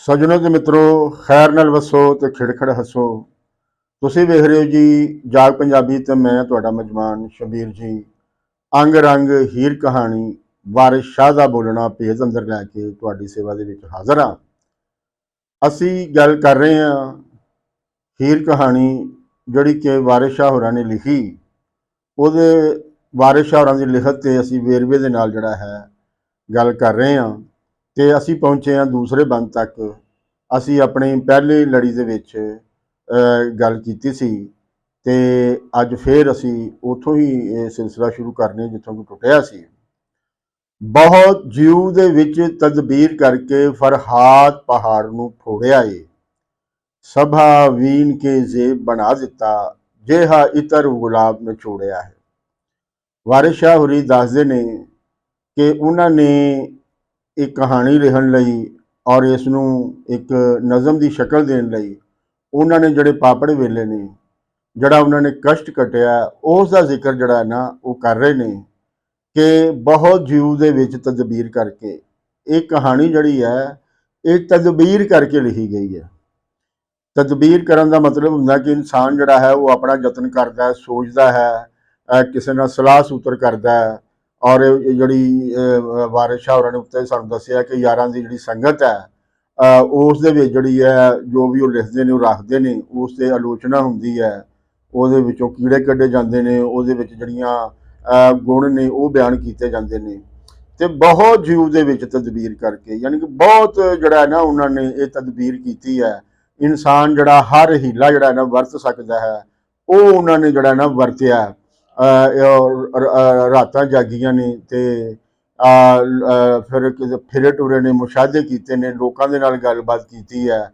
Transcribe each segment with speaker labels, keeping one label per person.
Speaker 1: ਸੱਜਣੋ ਤੇ ਮਿੱਤਰੋ, ਖੈਰ ਨਾਲ ਵਸੋ ਤੇ ਖਿੜਖੜ ਹੱਸੋ। ਤੁਸੀਂ ਵੇਖ ਰਹੇ ਹੋ ਜੀ ਜਾਗ ਪੰਜਾਬੀ ਤੇ ਮੈਂ ਤੁਹਾਡਾ ਮੇਜ਼ਬਾਨ ਸ਼ਬੀਰ ਜੀ। ਅੰਗ ਰੰਗ ਹੀਰ ਕਹਾਣੀ ਵਾਰਿਸ ਸ਼ਾਹ ਦਾ ਬੋਲਣਾ ਭੇਦ ਅੰਦਰ ਲੈ ਕੇ ਤੁਹਾਡੀ ਸੇਵਾ ਦੇ ਵਿੱਚ ਹਾਜ਼ਰ ਹਾਂ। ਅਸੀਂ ਗੱਲ ਕਰ ਰਹੇ ਹਾਂ ਹੀਰ ਕਹਾਣੀ ਜਿਹੜੀ ਕਿ ਵਾਰਿਸ ਸ਼ਾਹ ਹੋਰਾਂ ਨੇ ਲਿਖੀ। ਉਹਦੇ ਵਾਰਿਸ ਸ਼ਾਹ ਹੋਰਾਂ ਦੀ ਲਿਖਤ ਤੇ ਅਸੀਂ ਵੇਰਵੇ ਦੇ ਨਾਲ ਜਿਹੜਾ ਹੈ ਗੱਲ ਕਰ ਰਹੇ ਹਾਂ ਤੇ ਅਸੀਂ ਪਹੁੰਚੇ ਹਾਂ ਦੂਸਰੇ ਬੰਦ ਤੱਕ। ਅਸੀਂ ਆਪਣੀ ਪਹਿਲੀ ਲੜੀ ਦੇ ਵਿੱਚ ਗੱਲ ਕੀਤੀ ਸੀ ਤੇ ਅੱਜ ਫੇਰ ਅਸੀਂ ਉੱਥੋਂ ਹੀ ਇਹ ਸਿਲਸਿਲਾ ਸ਼ੁਰੂ ਕਰਨੇ ਜਿੱਥੋਂ ਕਿ ਟੁੱਟਿਆ ਸੀ। ਬਹੁਤ ਜੀਵ ਦੇ ਵਿੱਚ ਤਦਬੀਰ ਕਰਕੇ ਫਰਹਾਦ ਪਹਾੜ ਨੂੰ ਫੋੜਿਆ ਏ, ਸਭਾ ਵੀਨ ਕੇ ਜ਼ੇਬ ਬਣਾ ਦਿੱਤਾ, ਜਿਹਾ ਇਤਰ ਗੁਲਾਬ ਨੇ ਛੋੜਿਆ ਹੈ। ਵਾਰਿਸ ਸ਼ਾਹ ਹੋਰੀ ਦੱਸਦੇ ਨੇ ਕਿ ਉਹਨਾਂ ਨੇ ਇੱਕ ਕਹਾਣੀ ਲਿਖਣ ਲਈ ਔਰ ਇਸ ਨੂੰ ਇੱਕ ਨਜ਼ਮ ਦੀ ਸ਼ਕਲ ਦੇਣ ਲਈ ਉਹਨਾਂ ਨੇ ਜਿਹੜੇ ਪਾਪੜ ਵੇਲੇ ਨੇ, ਜਿਹੜਾ ਉਹਨਾਂ ਨੇ ਕਸ਼ਟ ਕੱਟਿਆ, ਉਸ ਦਾ ਜ਼ਿਕਰ ਜਿਹੜਾ ਨਾ ਉਹ ਕਰ ਰਹੇ ਨੇ ਕਿ ਬਹੁਤ ਜੀਵ ਦੇ ਵਿੱਚ ਤਦਬੀਰ ਕਰਕੇ ਇਹ ਕਹਾਣੀ ਜਿਹੜੀ ਹੈ ਇਹ ਤਦਬੀਰ ਕਰਕੇ ਲਿਖੀ ਗਈ ਹੈ। ਤਦਬੀਰ ਕਰਨ ਦਾ ਮਤਲਬ ਹੁੰਦਾ ਕਿ ਇਨਸਾਨ ਜਿਹੜਾ ਹੈ ਉਹ ਆਪਣਾ ਯਤਨ ਕਰਦਾ ਹੈ, ਸੋਚਦਾ ਹੈ, ਕਿਸੇ ਨਾਲ ਸਲਾਹ ਸੂਤਰ ਕਰਦਾ ਹੈ। ਔਰ ਜਿਹੜੀ ਵਾਰਿਸ ਸ਼ਾਹ ਹੋਰਾਂ ਨੇ ਉੱਤੇ ਸਾਨੂੰ ਦੱਸਿਆ ਕਿ ਯਾਰਾਂ ਦੀ ਜਿਹੜੀ ਸੰਗਤ ਹੈ ਉਸ ਦੇ ਵਿੱਚ ਜਿਹੜੀ ਹੈ ਜੋ ਵੀ ਉਹ ਲਿਖਦੇ ਨੇ ਉਹ ਰੱਖਦੇ ਨੇ, ਉਸ 'ਤੇ ਆਲੋਚਨਾ ਹੁੰਦੀ ਹੈ, ਉਹਦੇ ਵਿੱਚੋਂ ਕੀੜੇ ਕੱਢੇ ਜਾਂਦੇ ਨੇ, ਉਹਦੇ ਵਿੱਚ ਜਿਹੜੀਆਂ ਗੁਣ ਨੇ ਉਹ ਬਿਆਨ ਕੀਤੇ ਜਾਂਦੇ ਨੇ। ਤੇ ਬਹੁਤ ਜੀਵ ਦੇ ਵਿੱਚ ਤਦਬੀਰ ਕਰਕੇ ਯਾਨੀ ਕਿ ਬਹੁਤ ਜਿਹੜਾ ਹੈ ਨਾ ਉਹਨਾਂ ਨੇ ਇਹ ਤਦਬੀਰ ਕੀਤੀ ਹੈ। ਇਨਸਾਨ ਜਿਹੜਾ ਹਰ ਹੀਲਾ ਜਿਹੜਾ ਨਾ ਵਰਤ ਸਕਦਾ ਹੈ ਉਹ ਉਹਨਾਂ ਨੇ ਜਿਹੜਾ ਨਾ ਵਰਤਿਆ। ਰਾਤਾਂ ਜਾਗੀਆਂ ਨੇ ਤੇ ਫਿਰ ਫਿਰੇ ਟੁਰੇ ਨੇ, ਮੁਸ਼ਾਹਦੇ ਕੀਤੇ ਨੇ, ਲੋਕਾਂ ਦੇ ਨਾਲ ਗੱਲਬਾਤ ਕੀਤੀ ਹੈ।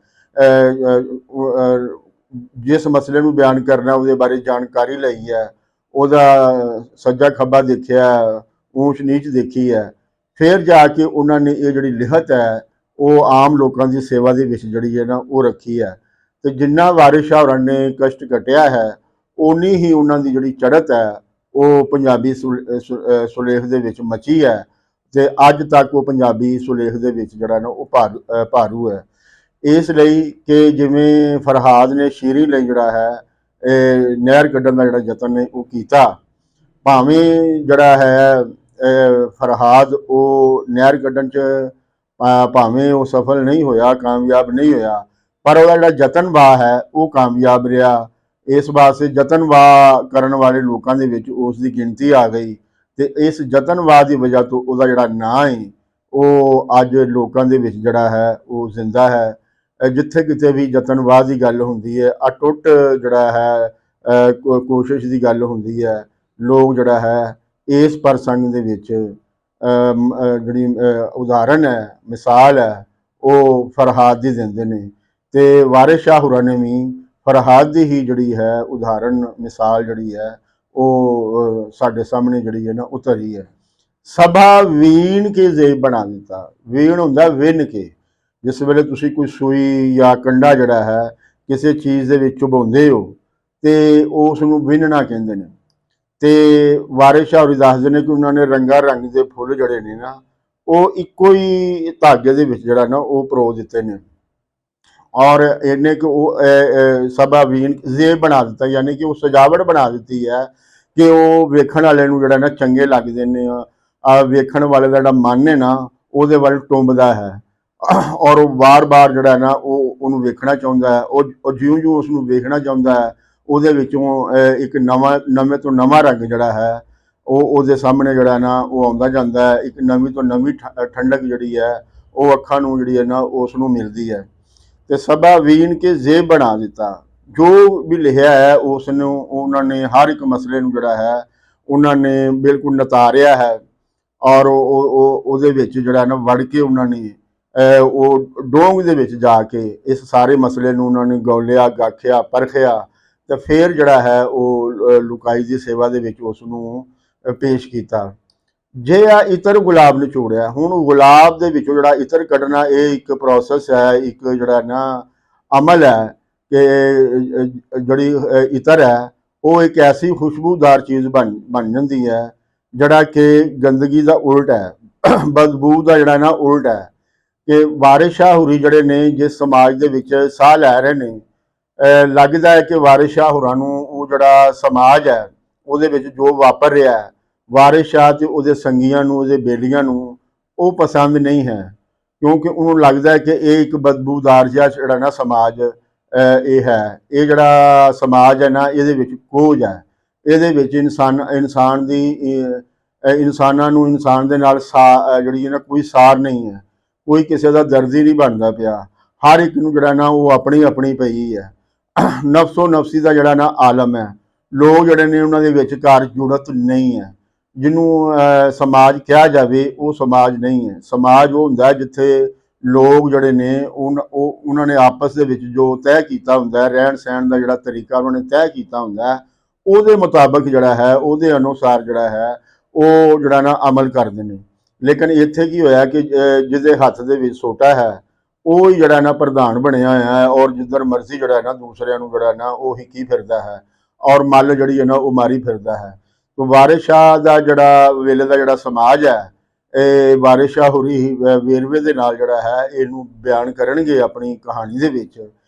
Speaker 1: ਜਿਸ ਮਸਲੇ ਨੂੰ ਬਿਆਨ ਕਰਨਾ ਉਹਦੇ ਬਾਰੇ ਜਾਣਕਾਰੀ ਲਈ ਹੈ, ਉਹਦਾ ਸੱਜਾ ਖੱਬਾ ਦੇਖਿਆ, ਊਚ ਨੀਚ ਦੇਖੀ ਹੈ। ਫਿਰ ਜਾ ਕੇ ਉਹਨਾਂ ਨੇ ਇਹ ਜਿਹੜੀ ਲਿਖਤ ਹੈ ਉਹ ਆਮ ਲੋਕਾਂ ਦੀ ਸੇਵਾ ਦੇ ਵਿੱਚ ਜਿਹੜੀ ਹੈ ਨਾ ਉਹ ਰੱਖੀ ਹੈ। ਤੇ ਜਿੰਨਾ ਵਾਰਿਸ ਸ਼ਾਹ ਹੋਰਾਂ ਨੇ ਕਸ਼ਟ ਕੱਟਿਆ ਹੈ ਉਨੀ ਹੀ ਉਹਨਾਂ ਦੀ ਜਿਹੜੀ ਚੜ੍ਹਤ ਹੈ ਉਹ ਪੰਜਾਬੀ ਸੁਲੇਖ ਦੇ ਵਿੱਚ ਮਚੀ ਹੈ ਤੇ ਅੱਜ ਤੱਕ ਉਹ ਪੰਜਾਬੀ ਸੁਲੇਖ ਦੇ ਵਿੱਚ ਜਿਹੜਾ ਨਾ ਉਹ ਭਾਰੂ ਹੈ। ਇਸ ਲਈ ਕਿ ਜਿਵੇਂ ਫਰਹਾਦ ਨੇ ਸ਼ੀਰੀ ਲਈ ਜਿਹੜਾ ਹੈ ਨਹਿਰ ਕੱਢਣ ਦਾ ਜਿਹੜਾ ਯਤਨ ਨੇ ਉਹ ਕੀਤਾ, ਭਾਵੇਂ ਜਿਹੜਾ ਹੈ ਫਰਹਾਦ ਉਹ ਨਹਿਰ ਕੱਢਣ 'ਚ ਭਾਵੇਂ ਉਹ ਸਫਲ ਨਹੀਂ ਹੋਇਆ, ਕਾਮਯਾਬ ਨਹੀਂ ਹੋਇਆ, ਪਰ ਉਹਦਾ ਜਿਹੜਾ ਯਤਨਵਾ ਹੈ ਉਹ ਕਾਮਯਾਬ ਰਿਹਾ। ਇਸ ਵਾਸਤੇ ਯਤਨਵਾ ਕਰਨ ਵਾਲੇ ਲੋਕਾਂ ਦੇ ਵਿੱਚ ਉਸ ਦੀ ਗਿਣਤੀ ਆ ਗਈ ਤੇ ਇਸ ਯਤਨਵਾ ਦੀ ਵਜ੍ਹਾ ਤੋਂ ਉਹਦਾ ਜਿਹੜਾ ਨਾਂ ਹੈ ਉਹ ਅੱਜ ਲੋਕਾਂ ਦੇ ਵਿੱਚ ਜਿਹੜਾ ਹੈ ਉਹ ਜ਼ਿੰਦਾ ਹੈ। ਜਿੱਥੇ ਕਿਤੇ ਵੀ ਯਤਨਵਾ ਦੀ ਗੱਲ ਹੁੰਦੀ ਹੈ, ਅਟੁੱਟ ਜਿਹੜਾ ਹੈ ਕੋਸ਼ਿਸ਼ ਦੀ ਗੱਲ ਹੁੰਦੀ ਹੈ, ਲੋਕ ਜਿਹੜਾ ਹੈ ਇਸ ਪ੍ਰਸੰਗ ਦੇ ਵਿੱਚ ਜਿਹੜੀ ਉਦਾਹਰਨ ਹੈ, ਮਿਸਾਲ ਹੈ, ਉਹ ਫਰਹਾਦ ਦੀ ਦਿੰਦੇ ਨੇ। ਤੇ ਵਾਰਿਸ ਸ਼ਾਹ ਹੋਰਾਂ ਨੇ ਵੀ ਫਰਹਾਦ ਦੀ ਹੀ ਜਿਹੜੀ ਹੈ ਉਦਾਹਰਨ ਮਿਸਾਲ ਜਿਹੜੀ ਹੈ ਉਹ ਸਾਡੇ ਸਾਹਮਣੇ ਜਿਹੜੀ ਹੈ ਨਾ ਉਤਰੀ ਹੈ। ਸਭਾ ਵੀਣ ਕੇ ਜ਼ੇਬ ਬਣਾ ਦਿੱਤਾ। ਵੀਣ ਹੁੰਦਾ ਵਿੰਨ ਕੇ, ਜਿਸ ਵੇਲੇ ਤੁਸੀਂ ਕੋਈ ਸੂਈ ਜਾਂ ਕੰਡਾ ਜਿਹੜਾ ਹੈ ਕਿਸੇ ਚੀਜ਼ ਦੇ ਵਿੱਚ ਚੁਭਾਉਂਦੇ ਹੋ ਤੇ ਉਸ ਨੂੰ ਵਿੰਨਣਾ ਕਹਿੰਦੇ ਨੇ। ਤੇ ਵਾਰਿਸ ਸ਼ਾਹ ਹੋਰੀ ਦੱਸਦੇ ਨੇ ਕਿ ਉਹਨਾਂ ਨੇ ਰੰਗਾ ਰੰਗ ਦੇ ਫੁੱਲ ਜਿਹੜੇ ਨੇ ਨਾ ਉਹ ਇੱਕੋ ਹੀ ਧਾਗੇ ਦੇ ਵਿੱਚ ਜਿਹੜਾ ਨਾ ਉਹ ਪਰੋ ਦਿੱਤੇ ਨੇ ਔਰ ਇਹਨੇ ਕਿ ਉਹ ਸਭਾ ਵੀਨ ਜ਼ੇਬ ਬਣਾ ਦਿੱਤਾ, ਯਾਨੀ ਕਿ ਉਹ ਸਜਾਵਟ ਬਣਾ ਦਿੱਤੀ ਹੈ ਕਿ ਉਹ ਵੇਖਣ ਵਾਲੇ ਨੂੰ ਜਿਹੜਾ ਨਾ ਚੰਗੇ ਲੱਗਦੇ ਨੇ। ਵੇਖਣ ਵਾਲੇ ਦਾ ਜਿਹੜਾ ਮਨ ਹੈ ਨਾ ਉਹਦੇ ਵੱਲ ਟੁੰਬਦਾ ਹੈ ਔਰ ਉਹ ਵਾਰ-ਵਾਰ ਜਿਹੜਾ ਨਾ ਉਹ ਉਹਨੂੰ ਵੇਖਣਾ ਚਾਹੁੰਦਾ ਹੈ। ਉਹ ਜਿਉਂ-ਜਿਉਂ ਉਸ ਨੂੰ ਵੇਖਣਾ ਚਾਹੁੰਦਾ ਹੈ ਉਹਦੇ ਵਿੱਚੋਂ ਇੱਕ ਨਵੇਂ ਤੋਂ ਨਵਾਂ ਰੰਗ ਜਿਹੜਾ ਹੈ ਉਹ ਉਹਦੇ ਸਾਹਮਣੇ ਜਿਹੜਾ ਨਾ ਉਹ ਆਉਂਦਾ ਜਾਂਦਾ ਹੈ। ਇੱਕ ਨਵੀਂ ਤੋਂ ਨਵੀਂ ਠੰਡਕ ਜਿਹੜੀ ਹੈ ਉਹ ਅੱਖਾਂ ਨੂੰ ਜਿਹੜੀ ਹੈ ਨਾ ਉਸ ਨੂੰ ਮਿਲਦੀ ਹੈ। ਤੇ ਸਭਾ ਵੀਨ ਕੇ ਜ਼ੇਬ ਬਣਾ ਦਿੱਤਾ। ਜੋ ਵੀ ਲਿਖਿਆ ਹੈ ਉਸ ਨੂੰ ਉਹਨਾਂ ਨੇ ਹਰ ਇੱਕ ਮਸਲੇ ਨੂੰ ਜਿਹੜਾ ਹੈ ਉਹਨਾਂ ਨੇ ਬਿਲਕੁਲ ਨਤਾਰਿਆ ਹੈ ਔਰ ਉਹਦੇ ਵਿੱਚ ਜਿਹੜਾ ਨਾ ਵੜ ਕੇ ਉਹਨਾਂ ਨੇ ਉਹ ਡੋਂਗ ਦੇ ਵਿੱਚ ਜਾ ਕੇ ਇਸ ਸਾਰੇ ਮਸਲੇ ਨੂੰ ਉਹਨਾਂ ਨੇ ਗੌਲਿਆ, ਗਾਖਿਆ, ਪਰਖਿਆ ਤੇ ਫਿਰ ਜਿਹੜਾ ਹੈ ਉਹ ਲੁਕਾਈ ਦੀ ਸੇਵਾ ਦੇ ਵਿੱਚ ਉਸ ਨੂੰ ਪੇਸ਼ ਕੀਤਾ। ਜੇ ਆ ਇਤਰ ਗੁਲਾਬ ਨਿਚੋੜਿਆ, ਹੁਣ ਗੁਲਾਬ ਦੇ ਵਿੱਚੋਂ ਜਿਹੜਾ ਇਤਰ ਕੱਢਣਾ ਇਹ ਇੱਕ ਪ੍ਰੋਸੈਸ ਹੈ, ਇੱਕ ਜਿਹੜਾ ਨਾ ਅਮਲ ਹੈ ਕਿ ਜਿਹੜੀ ਇਤਰ ਹੈ ਉਹ ਇੱਕ ਐਸੀ ਖੁਸ਼ਬੂਦਾਰ ਚੀਜ਼ ਬਣ ਜਾਂਦੀ ਹੈ ਜਿਹੜਾ ਕਿ ਗੰਦਗੀ ਦਾ ਉਲਟ ਹੈ, ਬਦਬੂ ਦਾ ਜਿਹੜਾ ਨਾ ਉਲਟ ਹੈ। ਕਿ ਵਾਰਿਸ ਸ਼ਾਹ ਹੋਰੀ ਜਿਹੜੇ ਨੇ ਜਿਸ ਸਮਾਜ ਦੇ ਵਿੱਚ ਸਾਹ ਲੈ ਰਹੇ ਨੇ, ਲੱਗਦਾ ਹੈ ਕਿ ਵਾਰਿਸ ਸ਼ਾਹ ਹੋਰਾਂ ਨੂੰ ਉਹ ਜਿਹੜਾ ਸਮਾਜ ਹੈ ਉਹਦੇ ਵਿੱਚ ਜੋ ਵਾਪਰ ਰਿਹਾ ਹੈ, ਵਾਰਿਸ ਸ਼ਾਹ ਤੇ ਉਹਦੇ ਸੰਗੀਆਂ ਨੂੰ, ਉਹਦੇ ਬੇਲੀਆਂ ਨੂੰ ਉਹ ਪਸੰਦ ਨਹੀਂ ਹੈ, ਕਿਉਂਕਿ ਉਹਨੂੰ ਲੱਗਦਾ ਹੈ ਕਿ ਇਹ ਇੱਕ ਬਦਬੂਦਾਰ ਜਿਹਾ ਜਿਹੜਾ ਨਾ ਸਮਾਜ ਇਹ ਹੈ। ਇਹ ਜਿਹੜਾ ਸਮਾਜ ਹੈ ਨਾ, ਇਹਦੇ ਵਿੱਚ ਕੋਝ ਹੈ, ਇਹਦੇ ਵਿੱਚ ਇਨਸਾਨ ਦੀ ਇਨਸਾਨਾਂ ਨੂੰ ਇਨਸਾਨ ਦੇ ਨਾਲ ਜਿਹੜੀ ਹੈ ਨਾ ਕੋਈ ਸਾਰ ਨਹੀਂ ਹੈ, ਕੋਈ ਕਿਸੇ ਦਾ ਦਰਦੀ ਨਹੀਂ ਬਣਦਾ ਪਿਆ। ਹਰ ਇੱਕ ਨੂੰ ਜਿਹੜਾ ਨਾ ਉਹ ਆਪਣੀ ਆਪਣੀ ਪਈ ਹੈ। ਨਫਸੋ ਨਫਸੀ ਦਾ ਜਿਹੜਾ ਨਾ ਆਲਮ ਹੈ। ਲੋਕ ਜਿਹੜੇ ਨੇ ਉਹਨਾਂ ਦੇ ਵਿਚਕਾਰ ਜੁੜਤ ਨਹੀਂ ਹੈ। ਜਿਹਨੂੰ ਸਮਾਜ ਕਿਹਾ ਜਾਵੇ ਉਹ ਸਮਾਜ ਨਹੀਂ ਹੈ। ਸਮਾਜ ਉਹ ਹੁੰਦਾ ਜਿੱਥੇ ਲੋਕ ਜਿਹੜੇ ਨੇ ਉਹਨਾਂ ਨੇ ਆਪਸ ਦੇ ਵਿੱਚ ਜੋ ਤੈਅ ਕੀਤਾ ਹੁੰਦਾ, ਰਹਿਣ ਸਹਿਣ ਦਾ ਜਿਹੜਾ ਤਰੀਕਾ ਉਹਨਾਂ ਨੇ ਤੈਅ ਕੀਤਾ ਹੁੰਦਾ, ਉਹਦੇ ਮੁਤਾਬਕ ਜਿਹੜਾ ਹੈ, ਉਹਦੇ ਅਨੁਸਾਰ ਜਿਹੜਾ ਹੈ ਉਹ ਜਿਹੜਾ ਨਾ ਅਮਲ ਕਰਦੇ ਨੇ। ਲੇਕਿਨ ਇੱਥੇ ਕੀ ਹੋਇਆ ਕਿ ਜਿਹਦੇ ਹੱਥ ਦੇ ਵਿੱਚ ਸੋਟਾ ਹੈ ਉਹ ਹੀ ਜਿਹੜਾ ਨਾ ਪ੍ਰਧਾਨ ਬਣਿਆ ਹੋਇਆ ਹੈ, ਔਰ ਜਿੱਧਰ ਮਰਜ਼ੀ ਜਿਹੜਾ ਨਾ ਦੂਸਰਿਆਂ ਨੂੰ ਜਿਹੜਾ ਨਾ ਉਹ ਹਿੱਕੀ ਫਿਰਦਾ ਹੈ, ਔਰ ਮੱਲ ਜਿਹੜੀ ਹੈ ਨਾ ਉਹ ਮਾਰੀ ਫਿਰਦਾ ਹੈ। तो वारिस शाह ਦਾ ਜਿਹੜਾ ਵੇਲੇ ਦਾ ਜਿਹੜਾ ਸਮਾਜ ਹੈ, ਇਹ ਵਾਰਿਸ ਸ਼ਾਹ ਹੋਰੀ ਵੇਰਵੇ ਦੇ ਨਾਲ ਜਿਹੜਾ ਹੈ ਇਹਨੂੰ ਬਿਆਨ ਕਰਨਗੇ ਆਪਣੀ ਕਹਾਣੀ ਦੇ ਵਿੱਚ।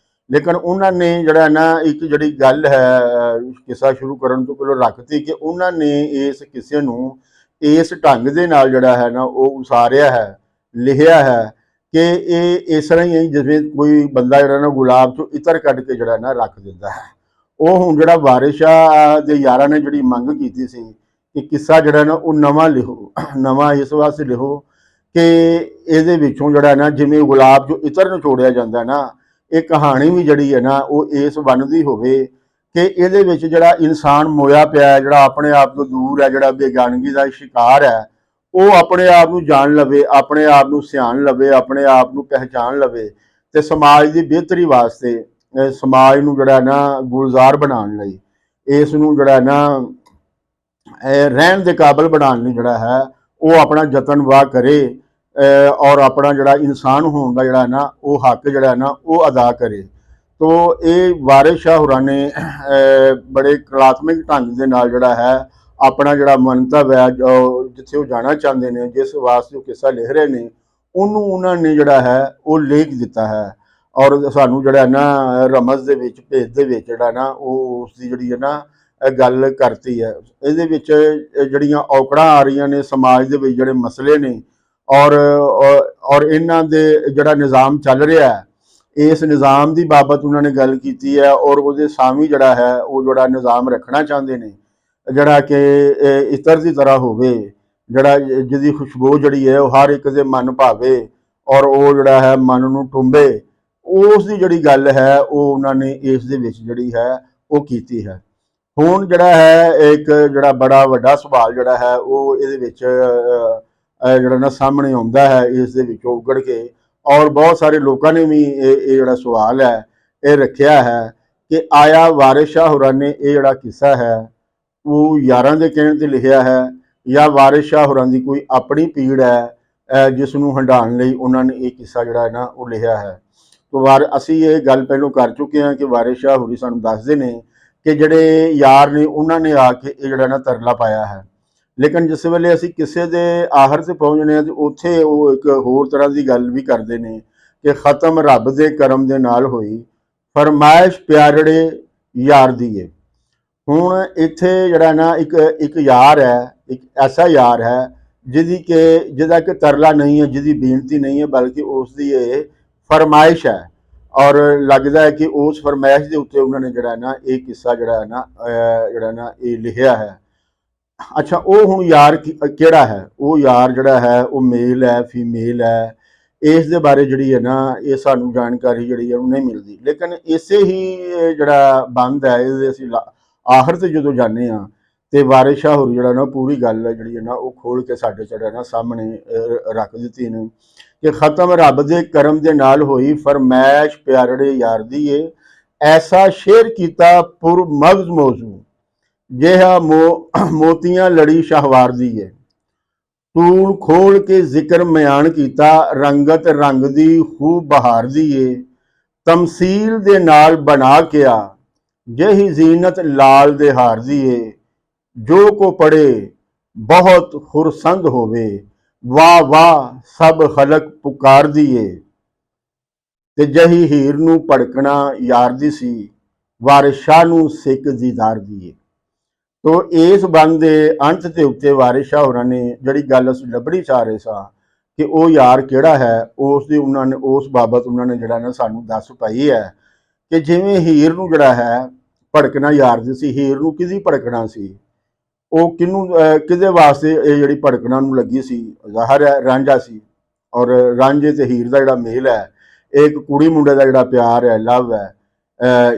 Speaker 1: ਲੇਕਿਨ ਉਹਨਾਂ ਨੇ ਜਿਹੜਾ ਨਾ ਇੱਕ ਜਿਹੜੀ ਗੱਲ ਹੈ ਕਿੱਸਾ ਸ਼ੁਰੂ ਕਰਨ ਤੋਂ ਪਹਿਲਾਂ ਰੱਖਤੀ ਕਿ ਉਹਨਾਂ ਨੇ ਇਸ ਕਿੱਸੇ ਨੂੰ ਇਸ ਢੰਗ ਦੇ ਨਾਲ ਜਿਹੜਾ ਹੈ ਨਾ ਉਹ ਉਸਾਰਿਆ ਹੈ, ਲਿਖਿਆ ਹੈ ਕਿ ਇਹ ਇਸ ਤਰ੍ਹਾਂ ਹੀ ਜਿਵੇਂ ਕੋਈ ਬੰਦਾ ਜਿਹੜਾ ਨਾ ਗੁਲਾਬ ਚੋਂ ਇਤਰ ਕੱਢ ਕੇ ਜਿਹੜਾ ਨਾ ਰੱਖ ਦਿੰਦਾ ਹੈ। ਉਹ ਹੁਣ ਜਿਹੜਾ ਵਾਰਿਸ ਸ਼ਾਹ ਦੇ ਯਾਰਾਂ ਨੇ ਜਿਹੜੀ ਮੰਗ ਕੀਤੀ ਸੀ ਕਿ ਕਿੱਸਾ ਜਿਹੜਾ ਨਾ ਉਹ ਨਵਾਂ ਲਿਖੋ, ਨਵਾਂ ਇਸ ਵਾਸਤੇ ਲਿਖੋ ਕਿ ਇਹਦੇ ਵਿੱਚੋਂ ਜਿਹੜਾ ਨਾ ਜਿਵੇਂ ਗੁਲਾਬ ਜੋ ਇਤਰ ਨਿਚੋੜਿਆ ਜਾਂਦਾ ਨਾ, ਇਹ ਕਹਾਣੀ ਵੀ ਜਿਹੜੀ ਹੈ ਨਾ ਉਹ ਇਸ ਬਣਦੀ ਹੋਵੇ ਕਿ ਇਹਦੇ ਵਿੱਚ ਜਿਹੜਾ ਇਨਸਾਨ ਮੋਇਆ ਪਿਆ ਹੈ, ਜਿਹੜਾ ਆਪਣੇ ਆਪ ਤੋਂ ਦੂਰ ਹੈ, ਜਿਹੜਾ ਬੇਗਾਨਗੀ ਦਾ ਸ਼ਿਕਾਰ ਹੈ, ਉਹ ਆਪਣੇ ਆਪ ਨੂੰ ਜਾਣ ਲਵੇ, ਆਪਣੇ ਆਪ ਨੂੰ ਸਿਆਣ ਲਵੇ, ਆਪਣੇ ਆਪ ਨੂੰ ਪਹਿਚਾਣ ਲਵੇ ਤੇ ਸਮਾਜ ਦੀ ਬਿਹਤਰੀ ਵਾਸਤੇ, ਸਮਾਜ ਨੂੰ ਜਿਹੜਾ ਨਾ ਗੁਲਜ਼ਾਰ ਬਣਾਉਣ ਲਈ, ਇਸ ਨੂੰ ਜਿਹੜਾ ਨਾ ਰਹਿਣ ਦੇ ਕਾਬਲ ਬਣਾਉਣ ਲਈ ਜਿਹੜਾ ਹੈ ਉਹ ਆਪਣਾ ਯਤਨ ਵਾਹ ਕਰੇ, ਔਰ ਆਪਣਾ ਜਿਹੜਾ ਇਨਸਾਨ ਹੋਣ ਦਾ ਜਿਹੜਾ ਨਾ ਉਹ ਹੱਕ ਜਿਹੜਾ ਨਾ ਉਹ ਅਦਾ ਕਰੇ। ਤੋ ਇਹ ਵਾਰਿਸ ਸ਼ਾਹ ਹੋਰਾਂ ਨੇ ਬੜੇ ਕਲਾਤਮਿਕ ਢੰਗ ਦੇ ਨਾਲ ਜਿਹੜਾ ਹੈ ਆਪਣਾ ਜਿਹੜਾ ਮੰਤਵ ਹੈ, ਜਿੱਥੇ ਉਹ ਜਾਣਾ ਚਾਹੁੰਦੇ ਨੇ, ਜਿਸ ਵਾਸਤੇ ਉਹ ਕਿੱਸਾ ਲਿਖ ਰਹੇ ਨੇ, ਉਹਨੂੰ ਉਹਨਾਂ ਨੇ ਜਿਹੜਾ ਹੈ ਉਹ ਲਿਖ ਦਿੱਤਾ ਹੈ। ਔਰ ਸਾਨੂੰ ਜਿਹੜਾ ਨਾ ਰਮਜ਼ ਦੇ ਵਿੱਚ, ਭੇਦ ਦੇ ਵਿੱਚ ਜਿਹੜਾ ਨਾ ਉਹ ਉਸ ਦੀ ਜਿਹੜੀ ਹੈ ਨਾ ਗੱਲ ਕਰਤੀ ਹੈ। ਇਹਦੇ ਵਿੱਚ ਜਿਹੜੀਆਂ ਔਕੜਾਂ ਆ ਰਹੀਆਂ ਨੇ ਸਮਾਜ ਦੇ ਵਿੱਚ, ਜਿਹੜੇ ਮਸਲੇ ਨੇ, ਔਰ ਇਹਨਾਂ ਦੇ ਜਿਹੜਾ ਨਿਜ਼ਾਮ ਚੱਲ ਰਿਹਾ ਹੈ, ਇਸ ਨਿਜ਼ਾਮ ਦੀ ਬਾਬਤ ਉਹਨਾਂ ਨੇ ਗੱਲ ਕੀਤੀ ਹੈ। ਔਰ ਉਹਦੇ ਸਾਮੀ ਜਿਹੜਾ ਹੈ ਉਹ ਜਿਹੜਾ ਨਿਜ਼ਾਮ ਰੱਖਣਾ ਚਾਹੁੰਦੇ ਨੇ, ਜਿਹੜਾ ਕਿ ਇਤਰ ਦੀ ਤਰ੍ਹਾਂ ਹੋਵੇ, ਜਿਹੜਾ ਜਿਹਦੀ ਖੁਸ਼ਬੂ ਜਿਹੜੀ ਹੈ ਉਹ ਹਰ ਇੱਕ ਦੇ ਮਨ ਭਾਵੇ ਔਰ ਉਹ ਜਿਹੜਾ ਹੈ ਮਨ ਨੂੰ ਟੁੰਬੇ, ਉਸ ਦੀ ਜਿਹੜੀ ਗੱਲ ਹੈ ਉਹ ਉਹਨਾਂ ਨੇ ਇਸ ਦੇ ਵਿੱਚ ਜਿਹੜੀ ਹੈ ਉਹ ਕੀਤੀ ਹੈ। ਹੁਣ ਜਿਹੜਾ ਹੈ ਇੱਕ ਜਿਹੜਾ ਬੜਾ ਵੱਡਾ ਸਵਾਲ ਜਿਹੜਾ ਹੈ ਉਹ ਇਹਦੇ ਵਿੱਚ ਜਿਹੜਾ ਨਾ ਸਾਹਮਣੇ ਆਉਂਦਾ ਹੈ, ਇਸ ਦੇ ਵਿੱਚੋਂ ਉੱਗੜ ਕੇ, ਔਰ ਬਹੁਤ ਸਾਰੇ ਲੋਕਾਂ ਨੇ ਵੀ ਇਹ ਜਿਹੜਾ ਸਵਾਲ ਹੈ ਇਹ ਰੱਖਿਆ ਹੈ ਕਿ ਆਇਆ ਵਾਰਿਸ ਸ਼ਾਹ ਹੋਰਾਂ ਨੇ ਇਹ ਜਿਹੜਾ ਕਿੱਸਾ ਹੈ ਉਹ ਯਾਰਾਂ ਦੇ ਕਹਿਣ ਤੇ ਲਿਖਿਆ ਹੈ, ਜਾਂ ਵਾਰਿਸ ਸ਼ਾਹ ਹੋਰਾਂ ਦੀ ਕੋਈ ਆਪਣੀ ਪੀੜ ਹੈ ਜਿਸ ਨੂੰ ਹੰਢਾਉਣ ਲਈ ਉਹਨਾਂ ਨੇ ਇਹ ਕਿੱਸਾ ਜਿਹੜਾ ਨਾ ਉਹ ਲਿਖਿਆ ਹੈ। ਅਸੀਂ ਇਹ ਗੱਲ ਪਹਿਲਾਂ ਕਰ ਚੁੱਕੇ ਹਾਂ ਕਿ ਵਾਰਿਸ ਸ਼ਾਹ ਹੋਰੀ ਸਾਨੂੰ ਦੱਸਦੇ ਨੇ ਕਿ ਜਿਹੜੇ ਯਾਰ ਨੇ ਉਹਨਾਂ ਨੇ ਆ ਕੇ ਇਹ ਜਿਹੜਾ ਨਾ ਤਰਲਾ ਪਾਇਆ ਹੈ। ਲੇਕਿਨ ਜਿਸ ਵੇਲੇ ਅਸੀਂ ਕਿਸੇ ਦੇ ਆਖਰ ਤੇ ਪਹੁੰਚਦੇ ਹਾਂ ਤੇ ਉੱਥੇ ਉਹ ਇੱਕ ਹੋਰ ਤਰ੍ਹਾਂ ਦੀ ਗੱਲ ਵੀ ਕਰਦੇ ਨੇ ਕਿ ਖਤਮ ਰੱਬ ਦੇ ਕਰਮ ਦੇ ਨਾਲ ਹੋਈ, ਫਰਮਾਇਸ਼ ਪਿਆਰੜੇ ਯਾਰ ਦੀ ਏ। ਹੁਣ ਇੱਥੇ ਜਿਹੜਾ ਨਾ ਇੱਕ ਯਾਰ ਹੈ, ਇੱਕ ਐਸਾ ਯਾਰ ਹੈ ਜਿਹਦਾ ਕਿ ਤਰਲਾ ਨਹੀਂ ਹੈ, ਜਿਹਦੀ ਬੇਨਤੀ ਨਹੀਂ ਹੈ, ਬਲਕਿ ਉਸ ਦੀ ਇਹ ਫਰਮਾਇਸ਼ ਹੈ। ਔਰ ਲੱਗਦਾ ਹੈ ਕਿ ਉਸ ਫਰਮਾਇਸ਼ ਦੇ ਉੱਤੇ ਉਹਨਾਂ ਨੇ ਜਿਹੜਾ ਨਾ ਇਹ ਕਿੱਸਾ ਜਿਹੜਾ ਨਾ ਇਹ ਲਿਖਿਆ ਹੈ। ਅੱਛਾ, ਉਹ ਹੁਣ ਯਾਰ ਕਿਹੜਾ ਹੈ? ਉਹ ਯਾਰ ਜਿਹੜਾ ਹੈ ਉਹ ਮੇਲ ਹੈ, ਫੀਮੇਲ ਹੈ, ਇਸ ਦੇ ਬਾਰੇ ਜਿਹੜੀ ਹੈ ਨਾ ਇਹ ਸਾਨੂੰ ਜਾਣਕਾਰੀ ਜਿਹੜੀ ਹੈ ਉਹ ਨਹੀਂ ਮਿਲਦੀ। ਲੇਕਿਨ ਇਸੇ ਹੀ ਜਿਹੜਾ ਬੰਦ ਹੈ ਇਹਦੇ ਅਸੀਂ ਆਖਰ ਤੇ ਜਦੋਂ ਜਾਂਦੇ ਹਾਂ ਤੇ ਵਾਰਿਸ ਸ਼ਾਹ ਹੋਰੀ ਜਿਹੜਾ ਨਾ ਪੂਰੀ ਗੱਲ ਜਿਹੜੀ ਹੈ ਨਾ ਉਹ ਖੋਲ ਕੇ ਸਾਡੇ ਜਿਹੜਾ ਨਾ ਸਾਹਮਣੇ ਰੱਖ ਦਿੱਤੀ ਨੇ ਕਿ ਖਤਮ ਰੱਬ ਦੇ ਕਰਮ ਦੇ ਨਾਲ ਹੋਈ, ਫਰਮਾਇਸ਼ ਪਿਆਰੜੇ ਯਾਰ ਦੀ ਏ, ਐਸਾ ਸ਼ੇਰ ਕੀਤਾ ਪੁਰ ਮਗਜ਼ ਮੌਜੂ, ਜਿਹਾ ਮੋਤੀਆਂ ਲੜੀ ਸ਼ਾਹਵਾਰ ਦੀ ਏ, ਤੂਲ ਖੋਲ ਕੇ ਜ਼ਿਕਰ ਮਿਆਨ ਕੀਤਾ, ਰੰਗਤ ਰੰਗ ਦੀ ਖੂਬ ਬਹਾਰ ਦੀ ਏ, ਤਮਸੀਲ ਦੇ ਨਾਲ ਬਣਾ ਕਿਆ, ਜਿਹੀ ਜ਼ੀਨਤ ਲਾਲ ਦੇ ਹਾਰ ਦੀ ਏ, ਜੋ ਕੋ ਪੜੇ ਬਹੁਤ ਖੁਰਸੰਦ ਹੋਵੇ, ਵਾਹ ਵਾਹ ਸਭ ਖਲਕ ਪੁਕਾਰ ਦੀਏ, ਤੇ ਜਹੀ ਹੀਰ ਨੂੰ ਭੜਕਣਾ ਯਾਰ ਦੀ ਸੀ, ਵਾਰਿਸ ਸ਼ਾਹ ਨੂੰ ਸਿੱਖ ਦੀਦਾਰ ਦੀਏ। ਤੋ ਇਸ ਬੰਦ ਦੇ ਅੰਤ ਦੇ ਉੱਤੇ ਵਾਰਿਸ ਸ਼ਾਹ ਹੋਰਾਂ ਨੇ ਜਿਹੜੀ ਗੱਲ ਅਸੀਂ ਲੱਭਣੀ ਚਾਹ ਰਹੇ ਸਾਂ ਕਿ ਉਹ ਯਾਰ ਕਿਹੜਾ ਹੈ, ਉਸ ਦੀ ਉਹਨਾਂ ਨੇ ਉਸ ਬਾਬਤ ਉਹਨਾਂ ਨੇ ਜਿਹੜਾ ਨਾ ਸਾਨੂੰ ਦੱਸ ਪਾਈ ਹੈ ਕਿ ਜਿਵੇਂ ਹੀਰ ਨੂੰ ਜਿਹੜਾ ਹੈ ਭੜਕਣਾ ਯਾਰ ਦੀ ਸੀ, ਹੀਰ ਨੂੰ ਕਿਹਦੀ ਭੜਕਣਾ ਸੀ, ਉਹ ਕਿਹਨੂੰ ਕਿਹਦੇ ਵਾਸਤੇ ਇਹ ਜਿਹੜੀ ਭੜਕਣਾ ਨੂੰ ਲੱਗੀ ਸੀ, ਜ਼ਾਹਰ ਹੈ ਰਾਂਝਾ ਸੀ। ਔਰ ਰਾਂਝੇ ਤੇ ਹੀਰ ਦਾ ਜਿਹੜਾ ਮੇਲ ਹੈ, ਇੱਕ ਕੁੜੀ ਮੁੰਡੇ ਦਾ ਜਿਹੜਾ ਪਿਆਰ ਹੈ, ਲਵ ਹੈ,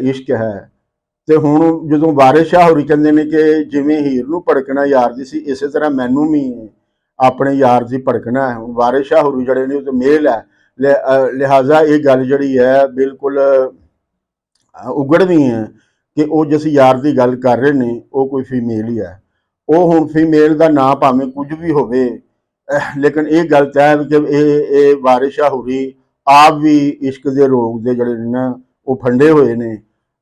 Speaker 1: ਇਸ਼ਕ ਹੈ। ਤੇ ਹੁਣ ਜਦੋਂ ਵਾਰਿਸ ਸ਼ਾਹ ਹੋਰੀ ਕਹਿੰਦੇ ਨੇ ਕਿ ਜਿਵੇਂ ਹੀਰ ਨੂੰ ਭੜਕਣਾ ਯਾਰ ਦੀ ਸੀ, ਇਸੇ ਤਰ੍ਹਾਂ ਮੈਨੂੰ ਵੀ ਆਪਣੇ ਯਾਰ ਦੀ ਭੜਕਣਾ ਹੈ। ਹੁਣ ਵਾਰਿਸ ਸ਼ਾਹ ਹੋਰੀ ਜਿਹੜੇ ਨੇ ਉਹ ਤੇ ਮੇਲ ਹੈ, ਲਿਹਾਜ਼ਾ ਇਹ ਗੱਲ ਜਿਹੜੀ ਹੈ ਬਿਲਕੁਲ ਉਗੜਵੀਂ ਹੈ ਕਿ ਉਹ ਜਿਸ ਯਾਰ ਦੀ ਗੱਲ ਕਰ ਰਹੇ ਨੇ ਉਹ ਕੋਈ ਫੀਮੇਲ ਹੀ ਹੈ। ਉਹ ਹੁਣ ਫੀਮੇਲ ਦਾ ਨਾਂ ਭਾਵੇਂ ਕੁਝ ਵੀ ਹੋਵੇ, ਲੇਕਿਨ ਇਹ ਗੱਲ ਤੈਅ ਹੈ ਕਿ ਇਹ ਵਾਰਿਸ ਸ਼ਾਹ ਹੋਰੀ ਆਪ ਵੀ ਇਸ਼ਕ ਦੇ ਰੋਗ ਦੇ ਜਿਹੜੇ ਨੇ ਨਾ ਉਹ ਫੰਡੇ ਹੋਏ ਨੇ।